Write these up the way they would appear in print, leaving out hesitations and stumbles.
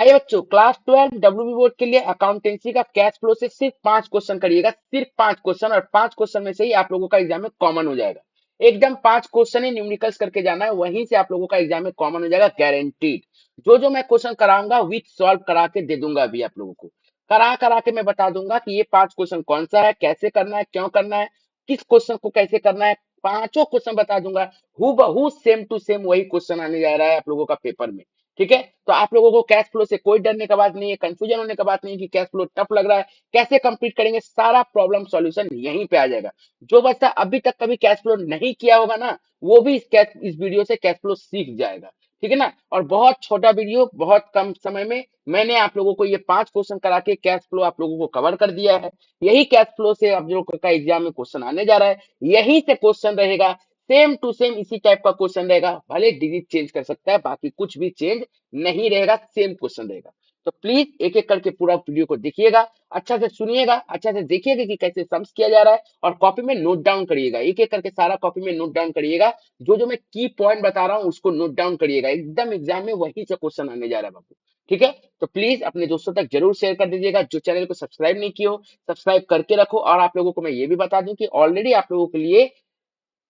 आइए बच्चों, class 12 WB board के लिए अकाउंटेंसी का कैश फ्लो से सिर्फ 5 क्वेश्चन करिएगा, सिर्फ 5 क्वेश्चन, और 5 क्वेश्चन में से ही आप लोगों का एग्जाम में कॉमन हो जाएगा। एकदम 5 क्वेश्चन ही न्यूमेरिकल्स करके जाना है, वहीं से आप लोगों का एग्जाम में कॉमन हो जाएगा, गारंटीड। जो जो मैं क्वेश्चन कराऊंगा विथ सॉल्व करा के दे दूंगा अभी आप लोगों को। करा करा के मैं बता दूंगा कि ये 5 क्वेश्चन कौन सा है, कैसे करना है, क्यों करना है, किस क्वेश्चन को कैसे करना है, पांचों क्वेश्चन बता दूंगा। हूबहू सेम टू सेम वही क्वेश्चन आने जा रहा है आप लोगों का पेपर में। ठीक है, तो आप लोगों को कैश फ्लो से कोई डरने का बात नहीं है, कंफ्यूजन होने का बात नहीं है कि कैश फ्लो टफ लग रहा है, कैसे कंप्लीट करेंगे, सारा प्रॉब्लम सॉल्यूशन यहीं पे आ जाएगा। जो बच्चा अभी तक कभी कैश फ्लो नहीं किया होगा ना, वो भी इस वीडियो से कैश फ्लो सीख जाएगा। ठीक है ना, और बहुत छोटा वीडियो, बहुत कम समय में मैंने आप लोगों को ये 5 क्वेश्चन करा के कैश फ्लो आप लोगों को कवर कर दिया है। यही कैश फ्लो से आप लोगों का एग्जाम में क्वेश्चन आने जा रहा है, यही से क्वेश्चन रहेगा, सेम टू सेम इसी टाइप का क्वेश्चन रहेगा। भले डिजिट चेंज कर सकता है, बाकी कुछ भी चेंज नहीं रहेगा, सेम क्वेश्चन रहेगा। तो प्लीज एक एक करके पूरा वीडियो को देखिएगा, अच्छा से सुनिएगा, अच्छा से देखिएगा कि कैसे सम्स किया जा रहा है, और कॉपी में नोट डाउन करिएगा, एक एक करके सारा कॉपी में नोट डाउन करिएगा। जो जो मैं की पॉइंट बता रहा हूँ उसको नोट डाउन करिएगा, एकदम एग्जाम में वही से क्वेश्चन आने जा रहा है बाबू। ठीक है, तो प्लीज अपने दोस्तों तक जरूर शेयर कर दीजिएगा। जो चैनल को सब्सक्राइब नहीं किया हो, सब्सक्राइब करके रखो। और आप लोगों को मैं ये भी बता दूं कि ऑलरेडी आप लोगों के लिए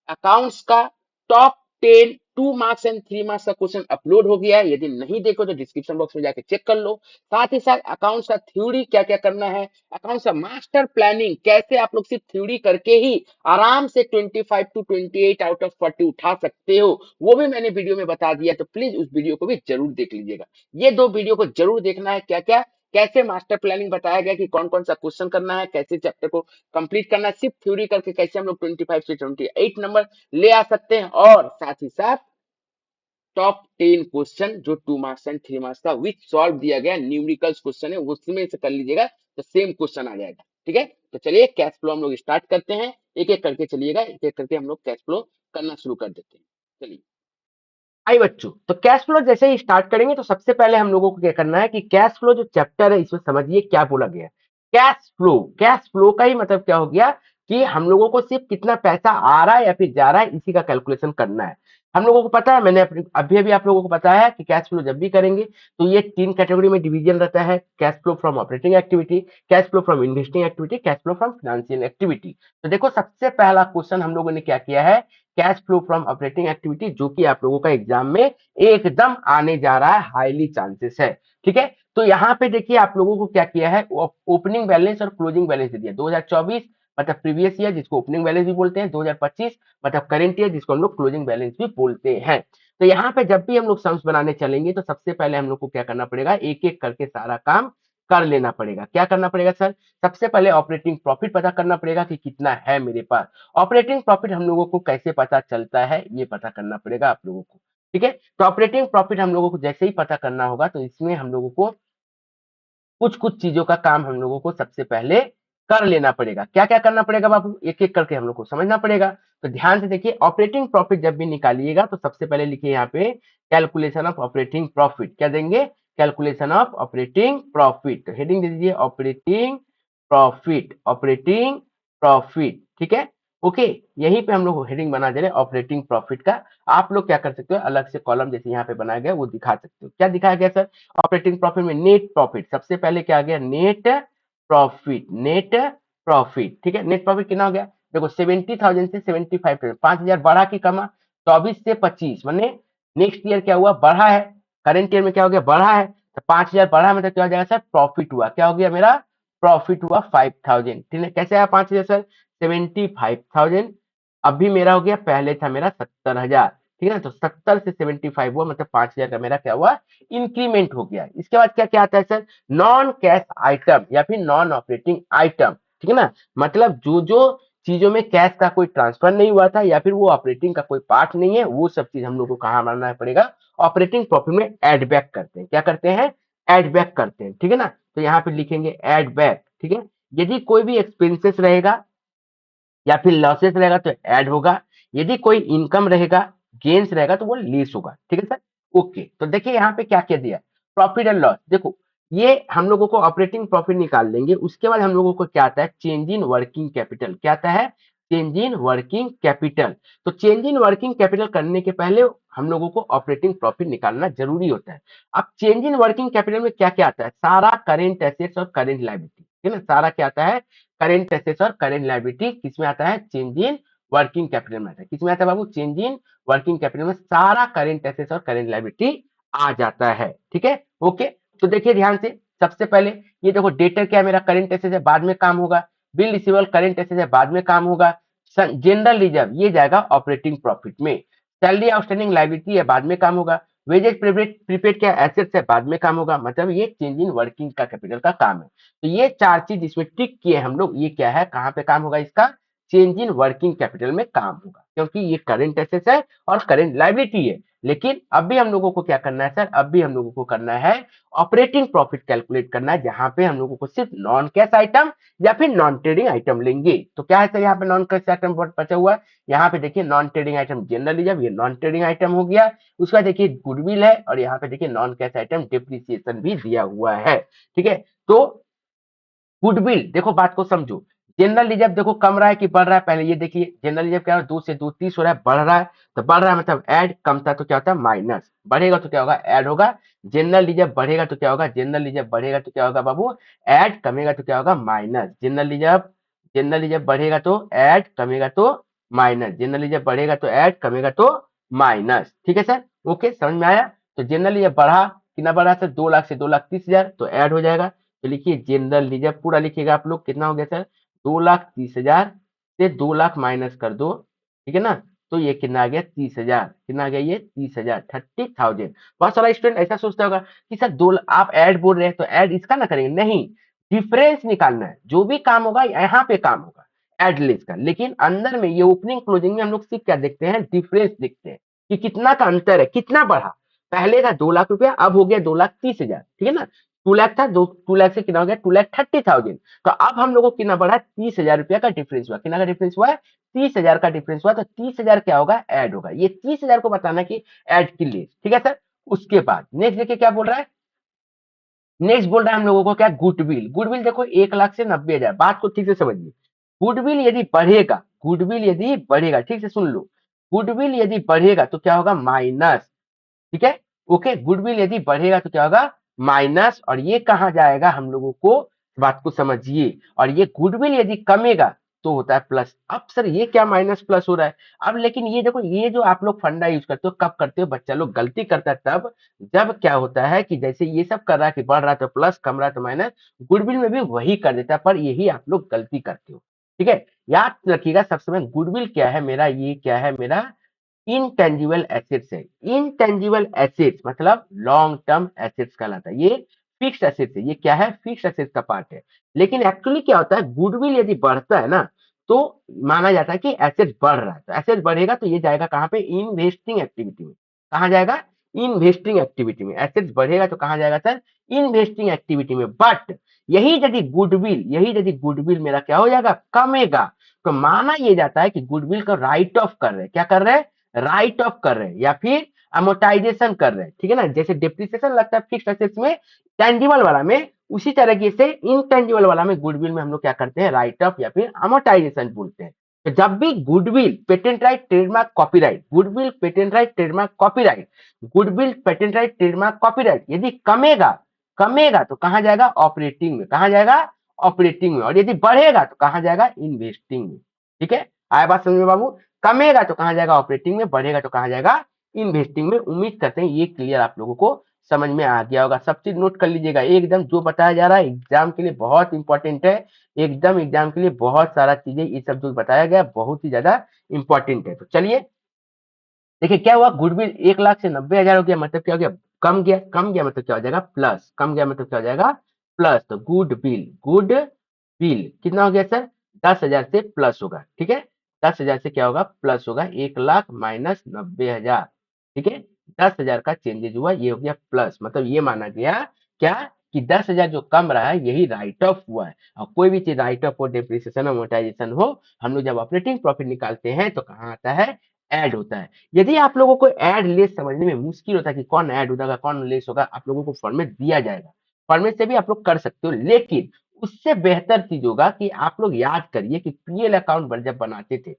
अकाउंट्स का टॉप 10 2 मार्क्स एंड 3 मार्क्स का क्वेश्चन अपलोड हो गया है। यदि नहीं देखो तो डिस्क्रिप्शन बॉक्स में जाके चेक कर लो। साथ ही साथ अकाउंट्स का थ्योरी क्या क्या करना है, अकाउंट्स का मास्टर प्लानिंग कैसे आप लोग सिर्फ थ्योरी करके ही आराम से 25 to 28 आउट ऑफ 40 उठा सकते हो, वो भी मैंने वीडियो में बता दिया। तो प्लीज उस वीडियो को भी जरूर देख लीजिएगा। ये दो वीडियो को जरूर देखना है। क्या क्या कैसे मास्टर प्लानिंग बताया गया कि कौन कौन सा क्वेश्चन करना है, कैसे चैप्टर को कंप्लीट करना है, सिर्फ थ्योरी करके कैसे हम लोग 25 से 28 नंबर ले आ सकते हैं, और साथ ही साथ टॉप 10 क्वेश्चन जो 2 मार्क्स एंड 3 मार्क्स का विथ सॉल्व दिया गया न्यूमेरिकल्स क्वेश्चन है, उसमें से कर लीजिएगा तो सेम क्वेश्चन आ जाएगा। ठीक है, तो चलिए कैश फ्लो हम लोग स्टार्ट करते हैं, एक एक करके चलिएगा, एक एक करके हम लोग कैश फ्लो करना शुरू कर देते हैं। चलिए आई बच्चों, तो कैश फ्लो जैसे ही स्टार्ट करेंगे तो सबसे पहले हम लोगों को क्या करना है कि कैश फ्लो जो चैप्टर है इसमें समझिए क्या बोला गया है। कैश फ्लो का ही मतलब क्या हो गया कि हम लोगों को सिर्फ कितना पैसा आ रहा है या फिर जा रहा है इसी का कैलकुलेशन करना है। हम लोगों को पता है, मैंने अभी अभी आप लोगों को बताया है कि कैश फ्लो जब भी करेंगे तो ये 3 कैटेगरी में डिवीजन रहता है, cash flow from operating activity, cash flow from investing activity, cash flow from financial activity. तो देखो सबसे पहला क्वेश्चन हम लोगों ने क्या किया है, cash flow from operating activity, जो कि आप लोगों का एग्जाम में एकदम आने जा रहा है, हाईली चांसेस है। ठीक है, तो यहाँ पे देखिए आप लोगों को क्या किया है, ओपनिंग बैलेंस और क्लोजिंग बैलेंस दे दिया। 2024 मतलब प्रीवियस ईयर जिसको ओपनिंग बैलेंस भी बोलते हैं, 2025 मतलब करेंट ईयर जिसको हम लोग क्लोजिंग बैलेंस भी बोलते हैं। तो यहाँ पे जब भी हम लोग सम्स बनाने चलेंगे तो सबसे पहले हम लोग को क्या करना पड़ेगा, एक एक करके सारा काम कर लेना पड़ेगा। क्या करना पड़ेगा सर, सबसे पहले ऑपरेटिंग प्रॉफिट पता करना पड़ेगा कि कितना है मेरे पास। ऑपरेटिंग प्रॉफिट हम लोगों को कैसे पता चलता है ये पता करना पड़ेगा आप लोगों को। ठीक है, तो ऑपरेटिंग प्रॉफिट हम लोगों को जैसे ही पता करना होगा तो इसमें हम लोगों को कुछ कुछ चीजों का काम हम लोगों को सबसे पहले कर लेना पड़ेगा। क्या क्या करना पड़ेगा बाबू, एक एक करके हम लोग को समझना पड़ेगा। तो ध्यान से देखिए, ऑपरेटिंग प्रॉफिट जब भी निकालिएगा तो सबसे पहले लिखिए यहाँ पे कैलकुलेशन ऑफ ऑपरेटिंग प्रॉफिट। क्या देंगे, कैलकुलेशन ऑफ ऑपरेटिंग प्रॉफिट। तो हेडिंग दे दीजिए ऑपरेटिंग प्रॉफिट, ऑपरेटिंग प्रॉफिट। ठीक है, ओके, यहीं पे हम लोग हेडिंग बना दे रहे हैं ऑपरेटिंग प्रॉफिट का। आप लोग क्या कर सकते हो, अलग से कॉलम जैसे यहाँ पे बनाया गया वो दिखा सकते हो। क्या दिखाया गया सर, ऑपरेटिंग प्रॉफिट में नेट प्रॉफिट, सबसे पहले क्या आ गया, नेट प्रॉफिट, नेट प्रॉफिट। ठीक है, नेट प्रॉफिट कितना हो गया, देखो 70,000 से 75,000, 5,000 बढ़ा की कमा, 24 से 25 मैंने नेक्स्ट ईयर क्या हुआ, बढ़ा है। करेंट ईयर में क्या हो गया, बढ़ा है। तो 5,000 बढ़ा मतलब क्या हो जाएगा सर, प्रॉफिट हुआ। क्या हो गया मेरा, प्रॉफिट हुआ 5,000। ठीक है, कैसे आया 5,000 सर, 75,000। अभी मेरा हो गया, पहले था मेरा 70,000। ठीक है ना, तो 70 से 75 हुआ मतलब 5,000 का मेरा क्या हुआ, इंक्रीमेंट हो गया। इसके बाद क्या क्या आता है सर, नॉन कैश आइटम या फिर नॉन ऑपरेटिंग आइटम। ठीक है ना, मतलब जो जो चीजों में कैश का कोई ट्रांसफर नहीं हुआ था या फिर वो ऑपरेटिंग का कोई पार्ट नहीं है, वो सब चीज हम लोग को कहाँ मानना पड़ेगा, ऑपरेटिंग प्रॉफिट में एड बैक करते हैं। क्या करते हैं, एड बैक करते हैं। ठीक है ना, तो यहाँ पे लिखेंगे एड बैक। ठीक है, यदि कोई भी एक्सपेंसेस रहेगा या फिर लॉसेस रहेगा तो ऐड होगा, यदि कोई इनकम रहेगा, गेन्स रहेगा तो वो लीस होगा। ठीक है सर, ओके। तो देखिए यहाँ पे क्या क्या दिया, प्रॉफिट एंड लॉस। देखो ये हम लोगों को ऑपरेटिंग प्रॉफिट निकाल लेंगे, उसके बाद हम लोगों को क्या आता है, चेंज इन वर्किंग कैपिटल। क्या आता है, चेंज इन वर्किंग कैपिटल। तो चेंज इन वर्किंग कैपिटल करने के पहले हम लोगों को ऑपरेटिंग प्रॉफिट निकालना जरूरी होता है। अब चेंज इन वर्किंग कैपिटल में क्या क्या आता है, सारा करेंट एसेट्स और करेंट लायबिलिटी, ठीक है ना, सारा क्या आता है, करेंट एसेट्स और करेंट लायबिलिटी किसमें आता है, चेंज इन वर्किंग कैपिटल में आता है। किसमें आता है बाबू, चेंज इन वर्किंग कैपिटल में सारा करेंट एसेट्स और करेंट लायबिलिटी आ जाता है, ठीक है, ओके। तो देखिए ध्यान से, सबसे पहले ये देखो डेटर क्या है, मेरा करेंट एसेट है, बाद में काम होगा। बिल रिसीवेबल करेंट एसेट है, बाद में काम होगा। जनरल रिजर्व ये जाएगा ऑपरेटिंग प्रॉफिट में। सैलरी आउटस्टैंडिंग लायबिलिटी है, बाद में काम होगा। वेजेस प्रीपेड क्या एसेट्स है, बाद में काम होगा। मतलब ये चेंज इन वर्किंग का कैपिटल का काम है। तो ये चार चीज इसमें टिक किए हम लोग, ये क्या है, कहाँ पे काम होगा इसका, चेंज इन वर्किंग कैपिटल में काम होगा, क्योंकि ये करेंट एसेट्स है और करेंट लायबिलिटी है। लेकिन अब भी हम लोगों को क्या करना है सर, अब भी हम लोगों को करना है ऑपरेटिंग प्रॉफिट कैलकुलेट करना है, जहां पे हम लोगों को सिर्फ नॉन कैश आइटम या फिर नॉन ट्रेडिंग आइटम लेंगे। तो क्या है सर, यहाँ पे नॉन कैश आइटम बचा हुआ है, यहाँ पे देखिए non trading item general reserve, ये नॉन ट्रेडिंग आइटम हो गया। उसके बाद देखिए गुडविल है, और यहाँ पे देखिए नॉन कैश आइटम डिप्रिसिएशन भी दिया हुआ है, ठीक है। तो गुडविल देखो, बात को समझो, जनरल रिजर्व देखो कम रहा है कि बढ़ रहा है, पहले ये देखिए जनरल रिजर्व क्या है, 2 से 2 30 हो रहा है, बढ़ रहा है। तो बढ़ रहा है मतलब ऐड, कमता तो क्या होता है माइनस, बढ़ेगा तो क्या होगा ऐड होगा। जनरल रिजर्व बढ़ेगा तो क्या होगा, जनरल रिजर्व बढ़ेगा तो क्या होगा बाबू ऐड, कमेगा तो क्या होगा माइनस। जनरल रिजर्व बढ़ेगा तो ऐड, कमेगा तो माइनस। जनरल रिजर्व बढ़ेगा तो ऐड, कमेगा तो माइनस, ठीक है सर, ओके, समझ में आया। तो जनरल रिजर्व बढ़ा, कितना बढ़ा सर, 2 लाख से 2,30,000, तो ऐड हो जाएगा। तो लिखिए जनरल रिजर्व पूरा लिखिएगा आप लोग, कितना हो गया सर, 2,30,000 से 2 लाख माइनस कर दो, ठीक है ना। तो ये कितना आ गया 30,000, कितना आ गया ये 30,000, 30,000। बहुत सारा स्टूडेंट ऐसा सोचता होगा कि सर आप ऐड बोल रहे हैं तो ऐड इसका ना करेंगे, नहीं, डिफरेंस निकालना है, जो भी काम होगा यहाँ पे काम होगा ऐड लेस का। लेकिन अंदर में ये ओपनिंग क्लोजिंग में हम लोग सिर्फ क्या देखते हैं, डिफरेंस देखते हैं कि कितना का अंतर है, कितना बढ़ा। पहले था 2 लाख रुपया, अब हो गया 2,30,000, ठीक है ना। 2 लाख था, 2 लाख से कितना हो गया 2,30,000। तो अब हम लोग को कितना बढ़ा, 30,000 रुपया का डिफरेंस हुआ, कितना का डिफरेंस हुआ, 30,000 का डिफरेंस हुआ। तो 30,000 क्या होगा ऐड होगा, ये 30,000 को बताना कि ऐड के लिए, ठीक है सर। उसके बाद नेक्स्ट देखिए क्या बोल रहा है, नेक्स्ट बोल रहा है हम लोगों को क्या, गुडविल। गुडविल देखो 1 लाख से 90,000, बात को ठीक से समझिए। गुडविल यदि बढ़ेगा, गुडविल यदि बढ़ेगा, ठीक से सुन लो, गुडविल यदि बढ़ेगा तो क्या होगा माइनस, ठीक है, ओके। गुडविल यदि बढ़ेगा तो क्या होगा माइनस, और ये कहा जाएगा हम लोगों को, बात को समझिए। और ये गुडविल यदि कमेगा तो होता है प्लस। अब सर ये क्या माइनस प्लस हो रहा है, अब लेकिन ये देखो, ये जो आप लोग फंडा यूज करते हो कब करते हो, बच्चा लोग गलती करता है तब, जब क्या होता है कि जैसे ये सब कर रहा है कि बढ़ रहा है तो प्लस, कम रहा है तो माइनस, गुडविल में भी वही कर देता है, पर यही आप लोग गलती करते हो, ठीक है। याद रखिएगा सबसे समय गुडविल क्या है मेरा, ये क्या है मेरा इनटेंजिबल एसेट्स है। इनटेंजिबल एसेट्स मतलब लॉन्ग टर्म एसेट्स कहलाता है, ये फिक्स्ड एसेट्स है, ये क्या है फिक्स्ड एसेट्स का पार्ट है। लेकिन एक्चुअली क्या होता है, गुडविल यदि बढ़ता है ना तो माना जाता है कि एसेट बढ़ रहा है, तो एसेट बढ़ेगा तो ये जाएगा कहाँ पे, इन्वेस्टिंग एक्टिविटी में। कहाँ जाएगा, इन्वेस्टिंग एक्टिविटी में। एसेट बढ़ेगा तो कहाँ जाएगा सर, इन्वेस्टिंग एक्टिविटी में। बट यही यदि गुडविल मेरा क्या हो जाएगा, कमेगा, तो माना ये जाता है कि गुडविल का राइट ऑफ कर रहे हैं, क्या कर रहे हैं, राइट ऑफ कर रहे हैं या फिर अमोटाइजेशन कर रहे हैं, ठीक है ना। जैसे डिप्रिसिएशन लगता है फिक्स्ड एसेट्स में, टेंजिबल वाला में, उसी तरीके से इनटेंजिबल वाला में गुडविल में हम लोग क्या करते हैं, राइट ऑफ या फिर अमोटाइजेशन बोलते हैं। तो जब भी goodwill, patent right, trademark, copyright, goodwill, patent right, trademark, copyright, goodwill, patent right, trademark, copyright यदि कमेगा, कमेगा तो कहां जाएगा, ऑपरेटिंग में। कहां जाएगा, ऑपरेटिंग में। और यदि बढ़ेगा तो कहां जाएगा, इन्वेस्टिंग में, ठीक है। आया बात समझ में बाबू, कमेगा तो कहां जाएगा, ऑपरेटिंग में, बढ़ेगा तो कहां जाएगा, इन्वेस्टिंग में। उम्मीद करते हैं ये क्लियर आप लोगों को समझ में आ गया होगा। सब चीज नोट कर लीजिएगा, एकदम जो बताया जा रहा है एग्जाम के लिए बहुत इंपॉर्टेंट है, एकदम एग्जाम के लिए बहुत सारा चीजें, ये सब जो बताया गया बहुत ही ज्यादा इंपॉर्टेंट है। तो चलिए देखिए क्या हुआ, गुडविल 1,90,000 हो गया, मतलब क्या हो गया, कम गया, कम गया मतलब क्या हो जाएगा प्लस, कम गया मतलब क्या हो जाएगा प्लस। तो गुड बिल कितना हो गया सर, 10,000 से प्लस होगा, ठीक है। 10,000 से क्या होगा प्लस होगा, 1,00,000 माइनस 90,000, ठीक है। 10,000 का चेंजेज हुआ, ये हो गया प्लस, मतलब ये माना गया क्या कि 10,000 जो कम रहा है यही राइट ऑफ हुआ है। और कोई भी चीज राइट ऑफ हो, डेप्रिसिएशन हो, मोटाइजेशन हो, हम लोग जब ऑपरेटिंग प्रॉफिट निकालते हैं तो कहाँ आता है, ऐड होता है। यदि आप लोगों को ऐड लेस समझने में मुश्किल होता है कि कौन ऐड होगा कौन लेस होगा, आप लोगों को फॉर्मेट दिया जाएगा, फॉर्मेट से भी आप लोग कर सकते हो। लेकिन उससे बेहतर चीज होगा कि आप लोग याद करिए कि पीएल अकाउंट जब बनाते थे,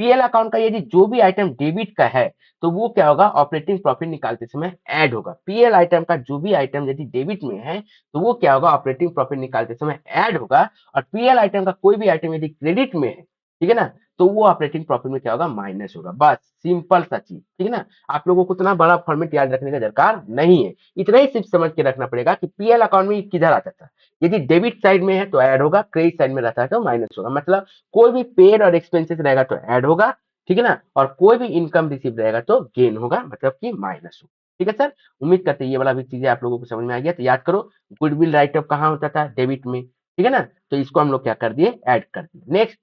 पीएल अकाउंट का यदि जो भी आइटम डेबिट का है तो वो क्या होगा, ऑपरेटिंग प्रॉफिट निकालते समय ऐड होगा। पीएल आइटम का जो भी आइटम यदि डेबिट में है तो वो क्या होगा, ऑपरेटिंग प्रॉफिट निकालते समय ऐड होगा। और पीएल आइटम का कोई भी आइटम यदि क्रेडिट में है, ठीक है ना, तो वो ऑपरेटिंग प्रॉफिट में क्या होगा, माइनस होगा। बस सिंपल सा चीज, ठीक है ना। आप लोगों को इतना बड़ा फॉर्मेट याद रखने का दरकार नहीं है, इतना ही सिर्फ समझ के रखना पड़ेगा कि पीएल अकाउंट में किधर आता था। यदि डेबिट साइड में है तो ऐड होगा, क्रेडिट साइड में रहता है तो माइनस होगा। मतलब कोई भी पेड और एक्सपेंसेस रहेगा तो ऐड होगा, ठीक है ना, और कोई भी इनकम रिसीव रहेगा तो गेन होगा, मतलब कि माइनस होगा। ठीक है सर, उम्मीद करते हैं ये वाला भी चीजें आप लोगों को समझ में आ गया। तो याद करो, गुडविल राइटअप कहाँ होता था, डेबिट में, ठीक है ना। तो इसको हम लोग क्या कर दिए, ऐड कर दिए। नेक्स्ट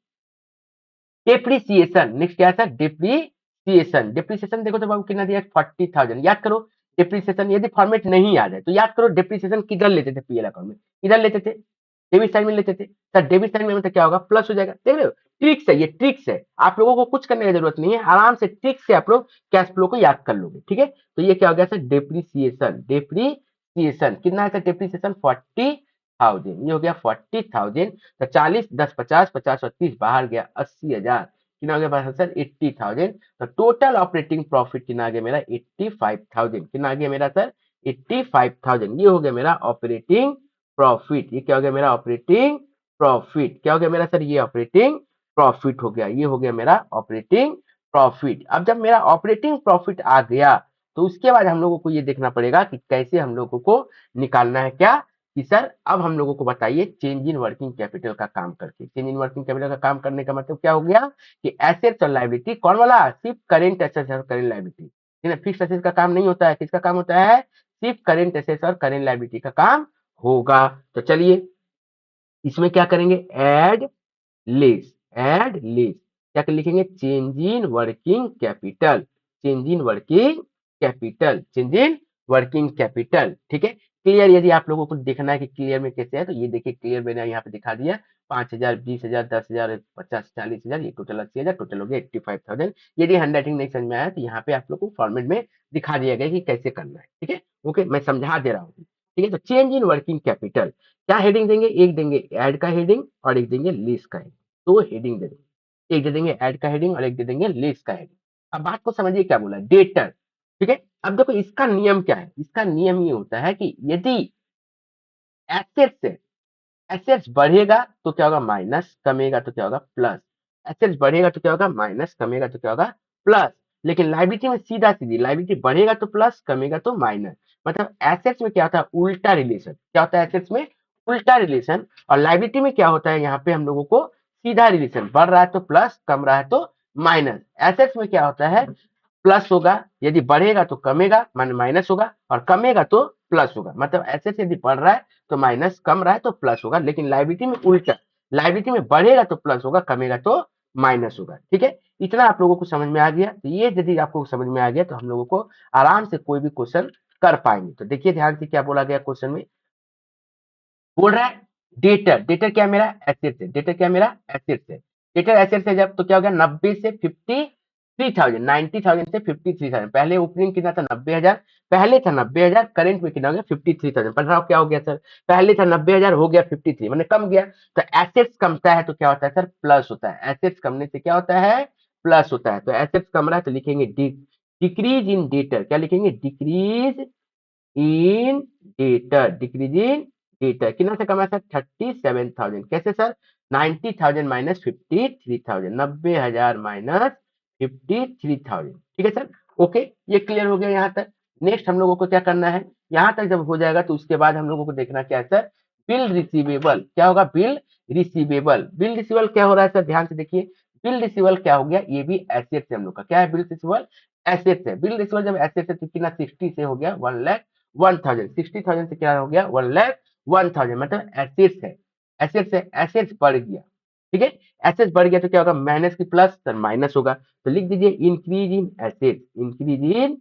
डेप्रीसिएशन, नेक्स्ट क्या था, डेप्रीसिएशन। डेप्रीसिएशन देखो तो बाबू कितना दिया, 40,000। याद करो डेप्रीसिएशन, यदि फॉर्मेट नहीं आ जाए तो याद करो डेप्रीसिएशन किधर लेते थे, पीएल अकाउंट में किधर लेते थे, डेबिट साइड में लेते थे। सर डेबिट साइड में मतलब क्या होगा, प्लस हो जाएगा। देख रहे हो, ट्रिक्स है, ये ट्रिक्स है, आप लोगों को कुछ करने की जरूरत नहीं है, आराम से ट्रिक्स से आप लोग कैश फ्लो को याद कर लोगे। ठीक है, तो ये क्या हो गया सर, डेप्रीसिएशन। डेप्रीसिएशन कितना है सर, डेप्रीसिएशन 40,000, ये हो गया 40,000। तो 40 10 50, 50 और 30 बाहर गया 80,000, कितना हो गया सर, 80,000। तो टोटल ऑपरेटिंग प्रॉफिट कितना आ गया मेरा, 85,000। कितना आ गया मेरा सर, 85,000। ये हो गया मेरा ऑपरेटिंग प्रॉफिट। ये क्या हो गया मेरा, ऑपरेटिंग प्रॉफिट। क्या हो गया मेरा सर, ये ऑपरेटिंग प्रॉफिट हो गया। ये हो गया मेरा ऑपरेटिंग प्रॉफिट। अब जब मेरा ऑपरेटिंग प्रॉफिट आ गया तो उसके बाद हम लोगों को ये देखना पड़ेगा कि कैसे हम लोगों को निकालना है, क्या कि सर अब हम लोगों को बताइए चेंज इन वर्किंग कैपिटल का काम करके। चेंज इन वर्किंग कैपिटल का काम करने का मतलब क्या हो गया कि एसेट्स और लायबिलिटी, कौन वाला, सिर्फ करेंट एसेट्स और करेंट लायबिलिटी। फिक्स एसेट्स का काम नहीं होता है, किसका काम होता है, सिर्फ करेंट एसेट्स और करेंट लायबिलिटी का काम होगा। तो चलिए इसमें क्या करेंगे, ऐड लेस। ऐड लेस क्या कर लिखेंगे, change in working capital. Change in working capital, change in working capital. ठीक है, क्लियर। यदि आप लोगों को देखना है कि क्लियर में कैसे है तो ये देखिए, क्लियर मैंने यहाँ पे दिखा दिया। 5,000, 20,000, 10,000, 50, 40,000, ये टोटल 80,000, टोटल हो गया 85,000। यदि हैंडराइटिंग नहीं समझ में आया तो यहाँ पे आप लोग को फॉर्मेट में दिखा दिया गया कि कैसे करना है। ठीक है, ओके, मैं समझा दे रहा हूँ। ठीक है, तो चेंज इन वर्किंग कैपिटल क्या हेडिंग देंगे, एक देंगे ऐड का हेडिंग और एक देंगे लीज का हेडिंग। दो हेडिंग दे देंगे, एक दे देंगे ऐड का हेडिंग और एक दे देंगे लीज का हेडिंग। अब बात को समझिए क्या बोला, डेटर। ठीक है, अब देखो इसका नियम क्या है, इसका नियम ये होता है कि यदि एसेट से एसेट्स बढ़ेगा तो क्या होगा, माइनस, कमेगा तो क्या होगा, प्लस। एसेट्स बढ़ेगा तो क्या होगा, माइनस, कमेगा तो क्या होगा, प्लस। लेकिन लाइबिलिटी में सीधा सीधी, लाइबिलिटी बढ़ेगा तो प्लस, कमेगा तो माइनस। मतलब एसेट्स में क्या होता है, उल्टा रिलेशन। क्या होता है एसेट्स में, उल्टा रिलेशन। और लाइबिलिटी में क्या होता है, यहाँ पे हम लोगों को सीधा रिलेशन, बढ़ रहा है तो प्लस, कम रहा है तो माइनस। एसेट्स में क्या होता है, प्लस होगा, यदि बढ़ेगा तो कमेगा मान माइनस होगा, और कमेगा तो प्लस होगा। मतलब एसेट्स यदि बढ़ रहा है तो माइनस, कम रहा है तो प्लस होगा। लेकिन लाइबिलिटी में उल्टा, लाइबिलिटी में बढ़ेगा तो प्लस होगा, कमेगा तो माइनस होगा। ठीक है, इतना आप लोगों को समझ में आ गया। तो ये यदि आपको समझ में आ गया तो हम लोगों को आराम से कोई भी क्वेश्चन कर पाएंगे। तो देखिए ध्यान से क्या बोला गया क्वेश्चन में, बोल रहा है डेटर। डेटर क्या मेरा, एसेट है। डेटर क्या मेरा, एसेट है। डेटर एसेट है जब, तो क्या हो गया, 90 से 53,000, 90,000 से 53,000। पहले ओपनिंग कितना था, 90,000। पहले था 90,000, करंट में कितना हो गया, 53,000। पढ़ क्या हो गया सर, पहले था 90,000 हो गया 53, मैंने कम गया। तो एसेट्स कमता है तो क्या होता है सर, प्लस होता है। एसेट्स कमने से क्या होता है, प्लस होता है। तो एसेट्स कम रहा है तो लिखेंगे डिक्रीज इन डेटर। क्या लिखेंगे, decrease in debtor. Decrease in debtor कितना से कमा सर, 37,000। कैसे सर, 90,000 माइनस 53,000, 90,000 माइनस 53,000। ठीक है सर, ओके, ये क्लियर हो गया यहाँ तक। नेक्स्ट हम लोगों को क्या करना है, यहाँ तक जब हो जाएगा तो उसके बाद हम लोगों को देखना क्या है सर, बिल रिसीवेबल। क्या होगा, बिल रिसीवेबल। बिल रिसीवेबल क्या हो रहा है सर, ध्यान से देखिए। बिल रिसीवेबल क्या हो गया, ये भी एसेट है हम लोग का। क्या है, बिल रिसीवेबल एसेट है। बिल रिसीवेबल जब एसेट है तो कितना, 60 से हो गया 1,01,000। 60,000 से क्या हो गया, 1,01,000। मतलब एसेट्स है, एसेट्स है, एसेट्स बढ़ गया। ठीक है, एसेट्स बढ़ गया तो क्या होगा, माइनस की प्लस सर माइनस होगा। तो लिख दीजिए increase in assets, increase in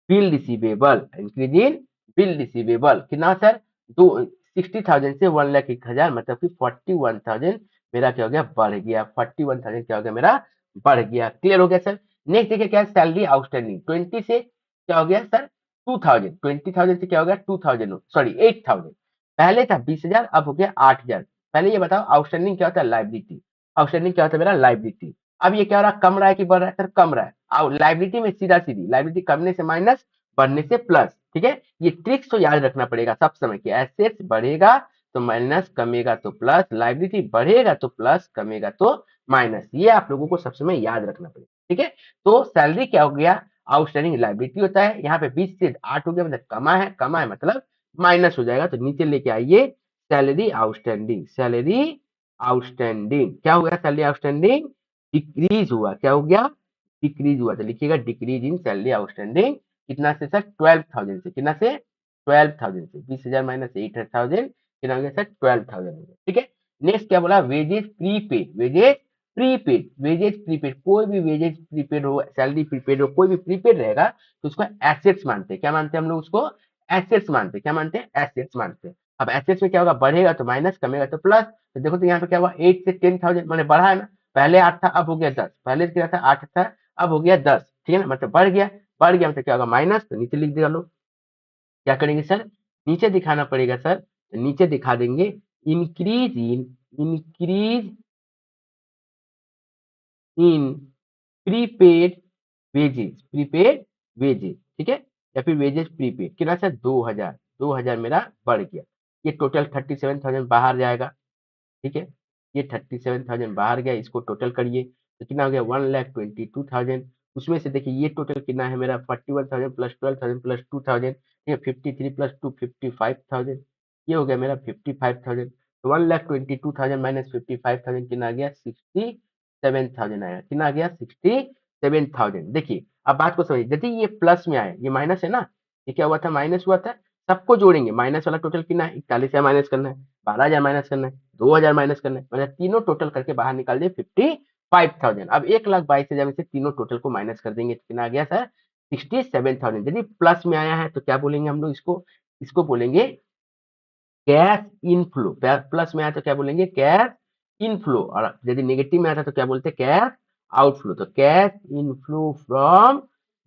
bill receivable, increase in bill receivable. कितना सर, दो 60,000 से 1,01,000, मतलब कि 41,000 मेरा क्या हो गया, बढ़ गया। 41,000 क्या हो गया मेरा, बढ़ गया। क्लियर हो गया सर। नेक्स्ट देखिए क्या है, सैलरी आउटस्टैंडिंग 20 से क्या हो गया सर, 2,000। 20,000 से क्या हो गया, 2,000, सॉरी 8,000। पहले था 20,000, अब हो गया 8,000। पहले ये बताओ आउटस्टैंडिंग क्या होता है, लाइबिलिटी। आउटस्टैंडिंग क्या होता है मेरा, लाइबिलिटी। अब ये क्या हो रहा है, कम रहा है कि बढ़ रहा है सर, कम रहा है। और लाइबिलिटी में सीधा सीधी लाइबिलिटी कमने से माइनस, बढ़ने से प्लस, ठीक है। ये ट्रिक्स तो याद रखना पड़ेगा सब समय कि एसेट्स बढ़ेगा तो माइनस, कमेगा तो प्लस, लाइबिलिटी बढ़ेगा तो प्लस, कमेगा तो माइनस, ये आप लोगों को सब समय याद रखना पड़ेगा, ठीक है। तो सैलरी क्या हो गया, आउटस्टैंडिंग लाइबिलिटी होता है, यहाँ पे 20 से 8 हो गया मतलब कमा है मतलब माइनस हो जाएगा, तो नीचे लेके आइए सैलरी आउटस्टैंडिंग, सैलरी आउटस्टैंडिंग क्या हो गया, सैलरी आउटस्टैंडिंग डिक्रीज हुआ, क्या हो गया, डिक्रीज हुआ, तो लिखिएगा डिक्रीज इन सैलरी आउटस्टैंडिंग, कितना से सर 12,000 से, कितना से 12,000 से, 20,000 माइनस 8,000 कितना हो गया सर 12,000 हो गया, ठीक है। नेक्स्ट क्या बोला, wages prepaid, wages prepaid, wages prepaid, कोई भी वेजेस प्रीपेड हो, सैलरी प्रीपेड हो, कोई भी प्रीपेड रहेगा तो उसको एसेट्स मानते हैं, क्या मानते हैं हम लोग उसको, एसेट्स मानते हैं, क्या मानते हैं, एसेट्स मानते हैं। अब एसेट्स में क्या होगा, बढ़ेगा तो माइनस, कमेगा तो प्लस, तो देखो तो यहाँ पे क्या हुआ 8 से 10,000 मैंने बढ़ा है ना, पहले 8 था अब हो गया 10, पहले क्या था 8 था अब हो गया 10, ठीक है ना, मतलब बढ़ गया, बढ़ गया मतलब क्या होगा माइनस, तो नीचे लिख दिया लोग, क्या करेंगे सर, नीचे दिखाना पड़ेगा सर, तो नीचे दिखा देंगे increase in prepaid wages, prepaid wages, ठीक है, या फिर वेजेस प्रीपेड कितना सर 2,000, 2,000 मेरा बढ़ गया, ये टोटल 37,000 बाहर जाएगा, ठीक है, ये 37,000 बाहर गया, इसको टोटल करिए तो कितना हो गया 1,22,000, उसमें से देखिए ये टोटल कितना है मेरा 41,000 प्लस 12,000 प्लस 2,000, ये 53 प्लस 2 55,000, ये हो गया मेरा 55,000, तो 1,22,000 माइनस 55,000 कितना आ गया 67,000 आया, कितना आ गया 67,000। देखिए अब बात को समझिए, यदि ये प्लस में आया, ये माइनस है ना, ये क्या हुआ था माइनस हुआ था, सबको जोड़ेंगे, माइनस वाला टोटल कितना है 41,000 माइनस करना है, 12,000 माइनस करना है, 2,000 माइनस करना है, मतलब तीनों टोटल करके बाहर निकाल दिए 55,000। अब 1,22,000 में से तीनों टोटल को माइनस कर देंगे तो कितना आ गया सर 67,000। यदि प्लस में आया है तो क्या बोलेंगे हम लोग इसको, इसको बोलेंगे कैश इनफ्लो, प्लस में आया तो क्या बोलेंगे कैश इनफ्लो, और यदि नेगेटिव में आता तो क्या बोलते हैं कैश आउटफ्लो, तो cash